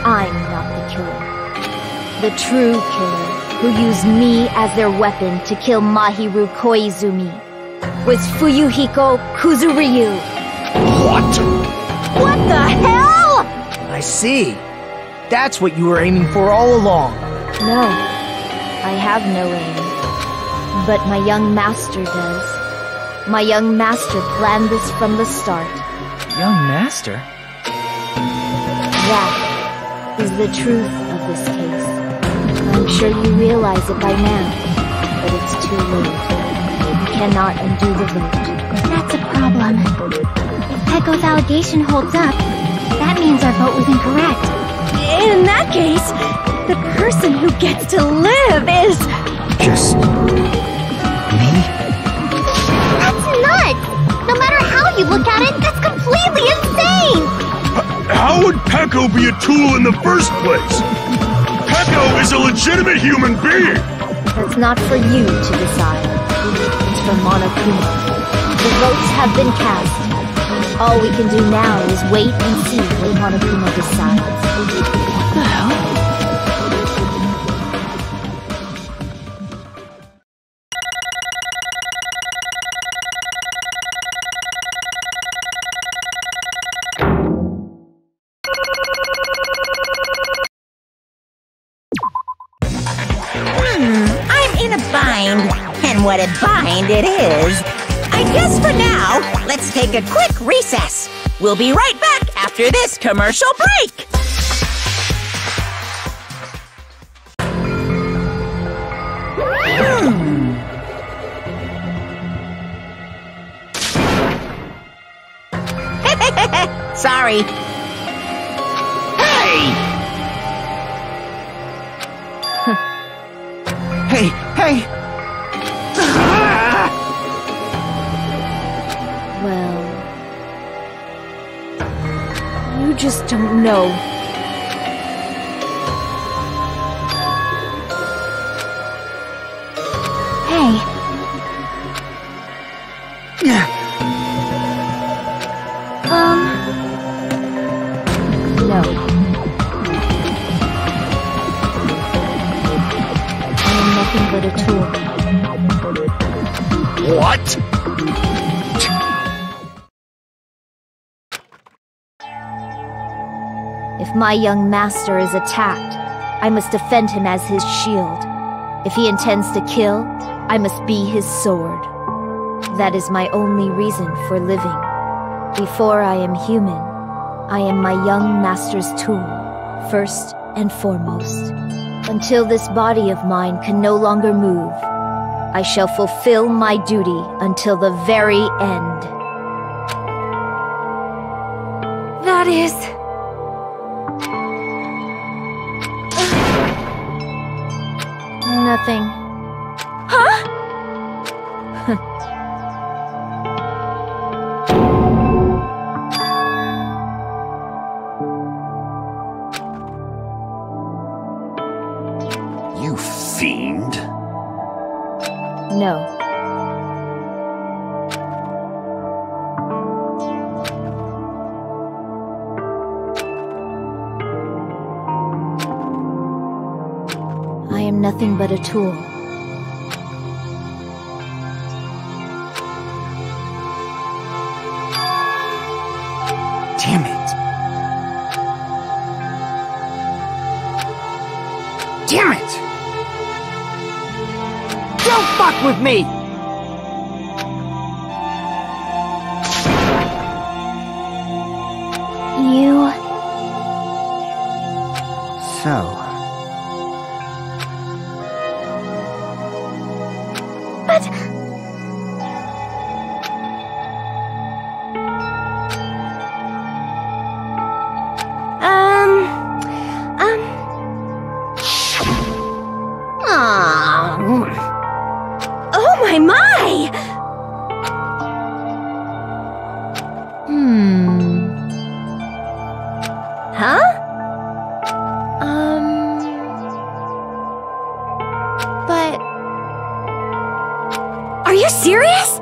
I'm not the killer. The true killer, who used me as their weapon to kill Mahiru Koizumi, was Fuyuhiko Kuzuryu. What? What the hell? I see. That's what you were aiming for all along. No, I have no aim. But my young master does. My young master planned this from the start. Young master? That is the truth of this case. I'm sure you realize it by now, but it's too late. You cannot undo the vote. That's a problem. If Peko's allegation holds up, that means our vote was incorrect. In that case, the person who gets to live is... Just... me? That's nuts! No matter how you look at it, that's completely insane! How would Peko be a tool in the first place? Peko is a legitimate human being! That's not for you to decide. It's for Monokuma. The votes have been cast. All we can do now is wait and see what Monokuma decides. What the hell? I'm in a bind, and what a bind it is. I guess for now, let's take a quick recess. We'll be right back after this commercial break. Sorry. Hey, hey! Well... you just don't know. Hey, No. I am nothing but a tool. What? If my young master is attacked, I must defend him as his shield. If he intends to kill, I must be his sword. That is my only reason for living. Before I am human, I am my young master's tool, first and foremost. Until this body of mine can no longer move, I shall fulfill my duty until the very end. That is... Nothing. Huh? You fiend. No. I am nothing but a tool. Damn it! Don't fuck with me! You... So... But... Oh my! Huh? But... Are you serious?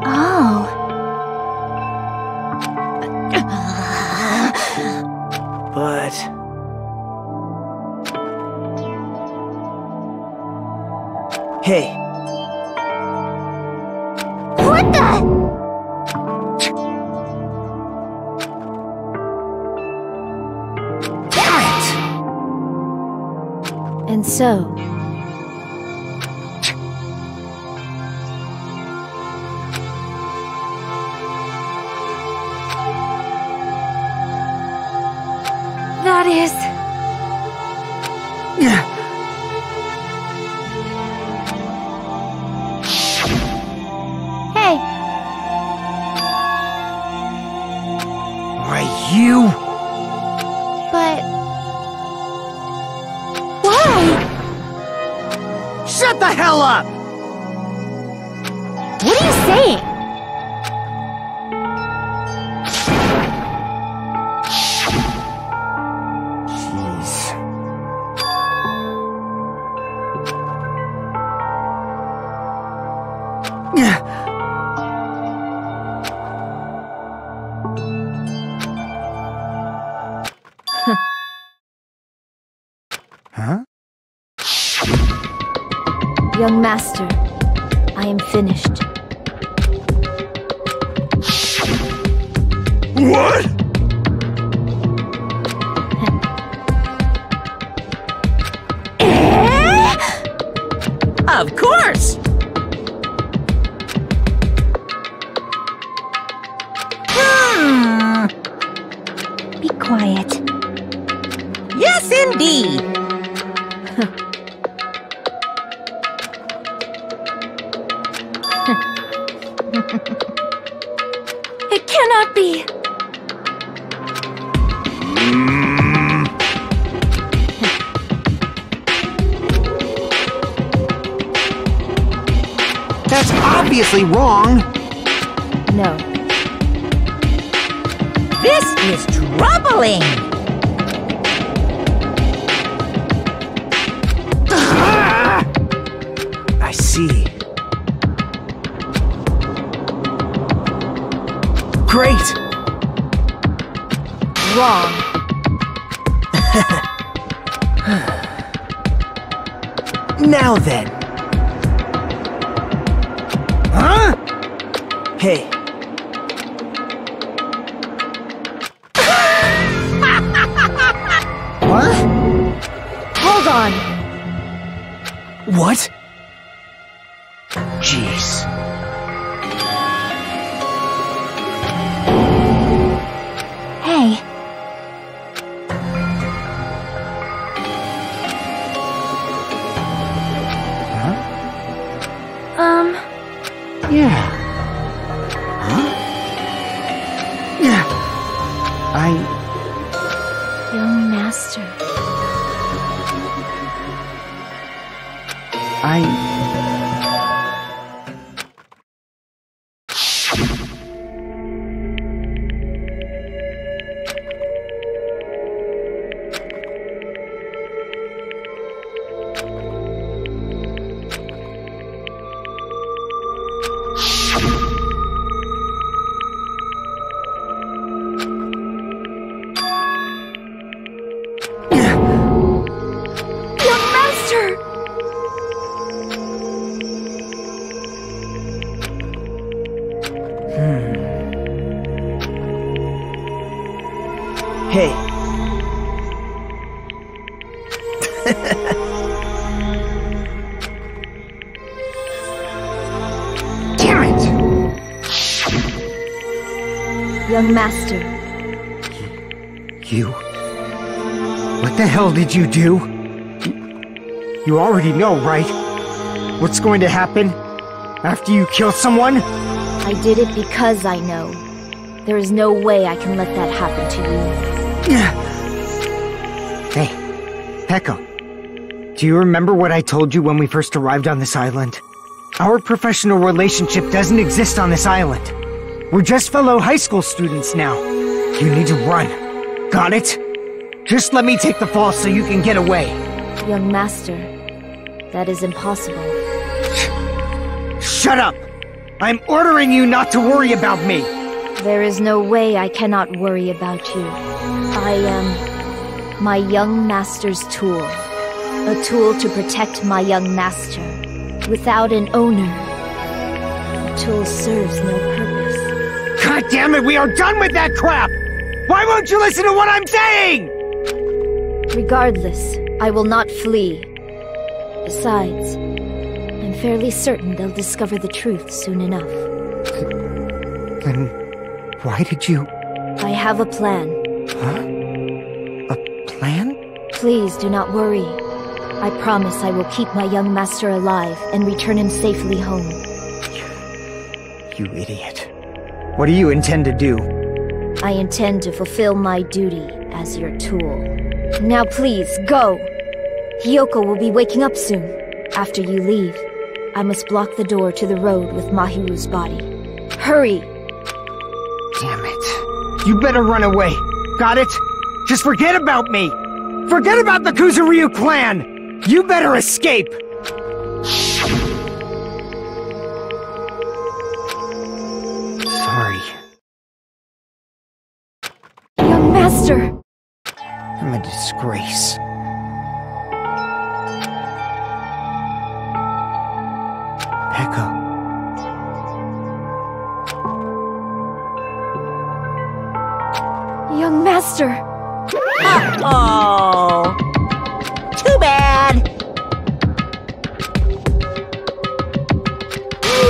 Oh... But... Hey, What the... And so... That is... Hey, Why, you... But... Why? Shut the hell up! What are you saying? Jeez. Huh? Young master, I am finished. What? Of course! be quiet. Yes, indeed! It cannot be. That's obviously wrong! No. This is troubling! I see. Great! Wrong. Now then. Huh? Hey, What? Hold on. what? Jeez. Hey, Yeah. Huh? Yeah. Young master. Young master! Young master. You? What the hell did you do? You already know, right? What's going to happen after you kill someone? I did it because I know. There is no way I can let that happen to you. Hey, Peko. Do you remember what I told you when we first arrived on this island? Our professional relationship doesn't exist on this island. We're just fellow high school students now. You need to run. Got it? Just let me take the fall so you can get away. Young master, that is impossible. Shut up! I'm ordering you not to worry about me! There is no way I cannot worry about you. I am my young master's tool. A tool to protect my young master. Without an owner, the tool serves no purpose. God damn it, we are done with that crap! Why won't you listen to what I'm saying?! Regardless, I will not flee. Besides, I'm fairly certain they'll discover the truth soon enough. Then why did you... I have a plan. Huh? A plan? Please do not worry. I promise I will keep my young master alive and return him safely home. You idiot. What do you intend to do? I intend to fulfill my duty as your tool. Now please, go! Hiyoko will be waking up soon. After you leave, I must block the door to the road with Mahiru's body. Hurry! Damn it. You better run away. Got it? Just forget about me! Forget about the Kuzuryu clan! You better escape! Sorry. Young master! I'm a disgrace. Peko. Young master! Uh-oh! Too bad!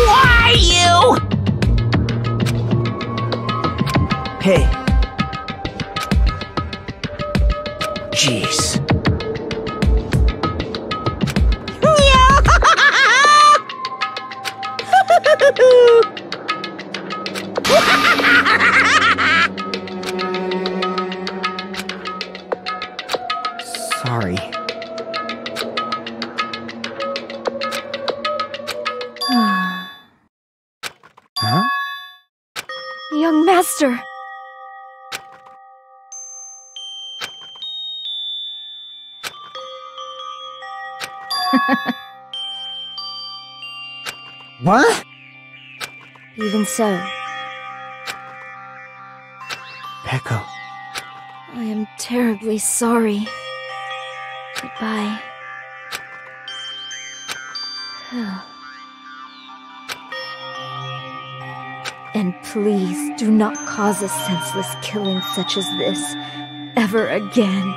Why you? Hey. Jeez. Sorry. Huh? Young master! What? Even so, Peko. I am terribly sorry. Goodbye. And please do not cause a senseless killing such as this ever again.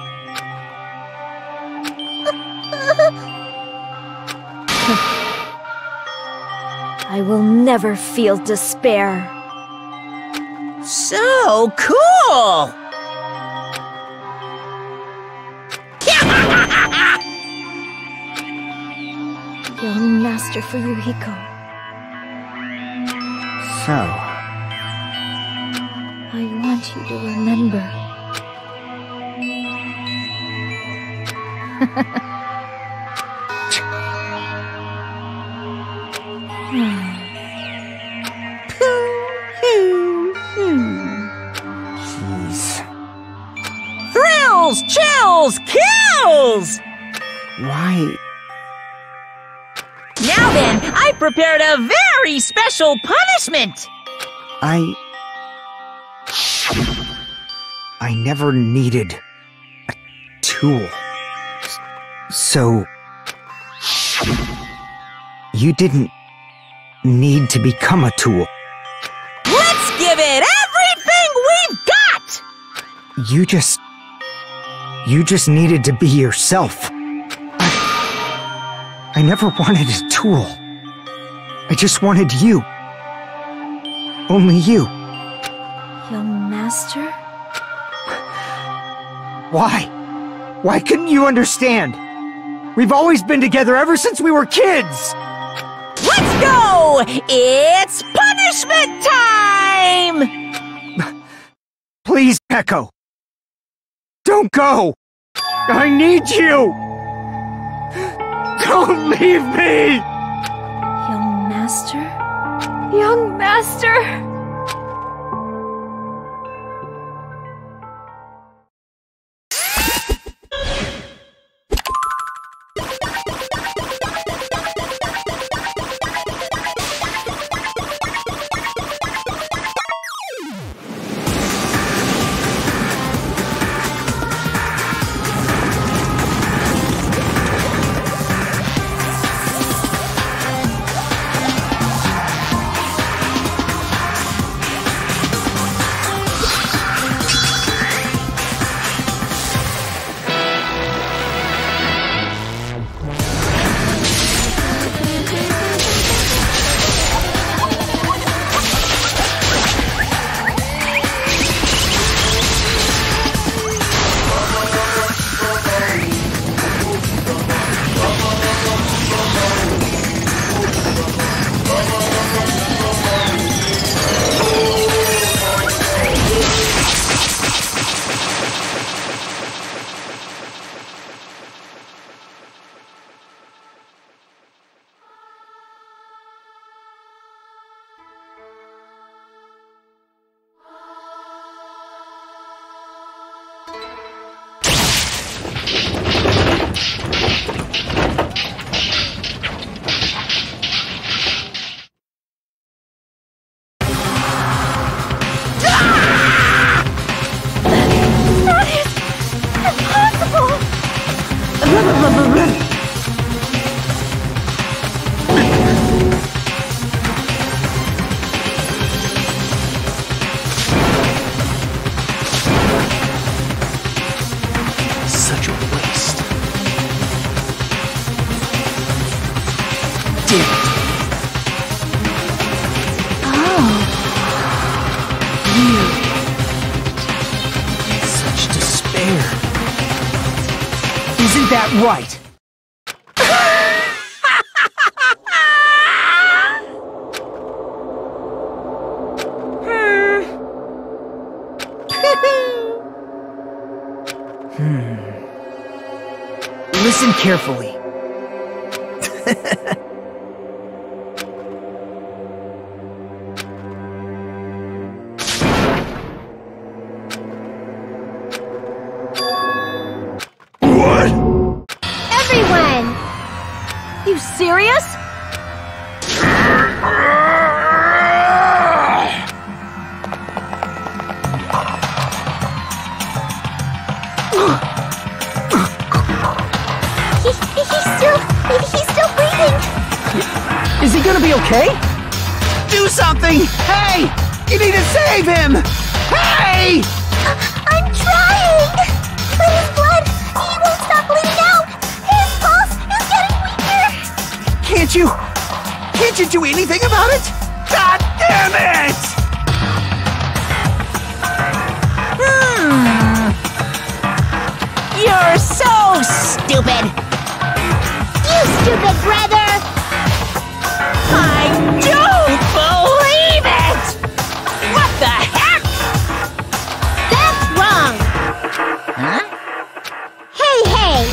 I will never feel despair. So cool! Young master for Yuhiko. So, I want you to remember. jeez. Thrills, chills, kills! Why? Now then, I prepared a very special punishment! I never needed a tool. So, you didn't need to become a tool. Let's give it everything we've got! You just needed to be yourself. I never wanted a tool. I just wanted you. Only you. Young Master? Why? Why couldn't you understand? We've always been together ever since we were kids! Let's go! It's punishment time! Please, Echo. Don't go! I need you! Don't leave me! Young Master? Young Master! Such a waste. Damn it. Such despair. Isn't that right? Listen carefully. What? Everyone! You serious? He's still breathing. Is he gonna be okay? Do something! Hey! You need to save him! Hey! I'm trying! But his blood, he won't stop bleeding out! His pulse is getting weaker! Can't you do anything about it? God damn it! You're so stupid! You stupid brother! I don't believe it! What the heck? That's wrong! Huh? Hey! Hey!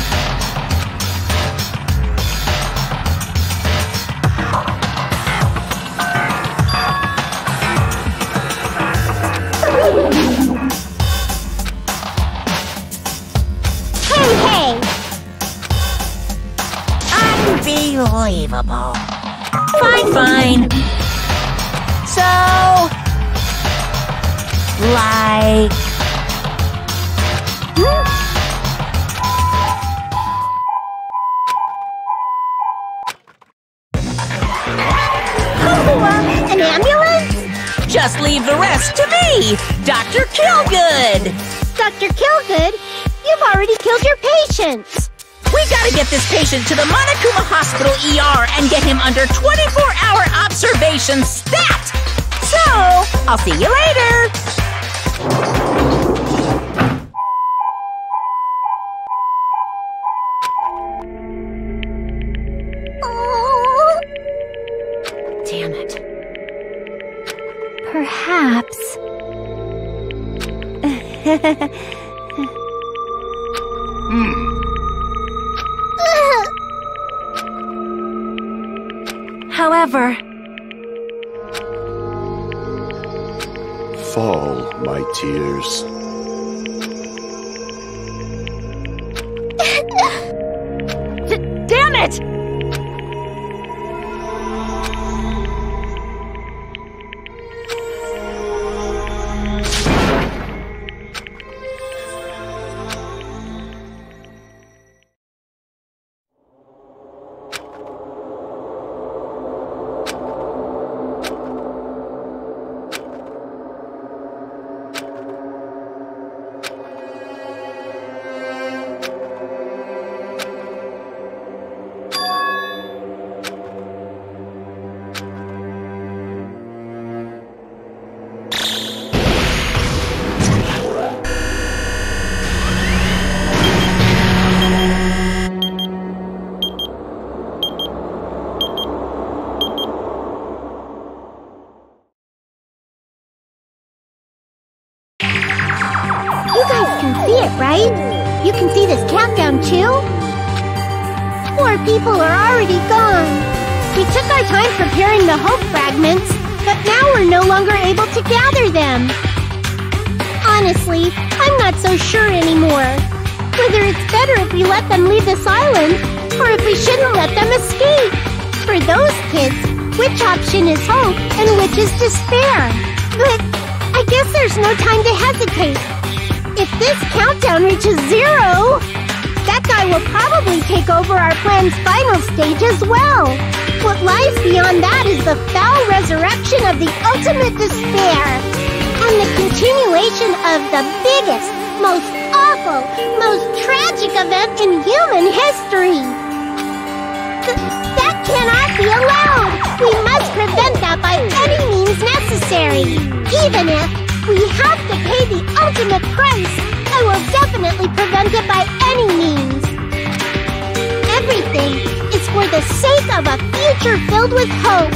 Unbelievable. Fine. So, like... An ambulance? Just leave the rest to me, Dr. Killgood! Dr. Killgood, you've already killed your patients! We gotta get this patient to the Monokuma Hospital ER and get him under 24-hour observation stat! So, I'll see you later! Oh. Damn it. Perhaps. However, Fall, my tears. Damn it! You guys can see it, right? You can see this countdown too? 4 people are already gone. We took our time preparing the hope fragments, but now we're no longer able to gather them. Honestly, I'm not so sure anymore. Whether it's better if we let them leave this island, or if we shouldn't let them escape. For those kids, which option is hope and which is despair? But I guess there's no time to hesitate. If this countdown reaches 0, that guy will probably take over our plan's final stage as well. What lies beyond that is the foul resurrection of the ultimate despair, and the continuation of the biggest, most awful, most tragic event in human history. That cannot be allowed! We must prevent that by any means necessary. Even if we have to pay the ultimate price, I will definitely prevent it by any means. Everything is for the sake of a future filled with hope.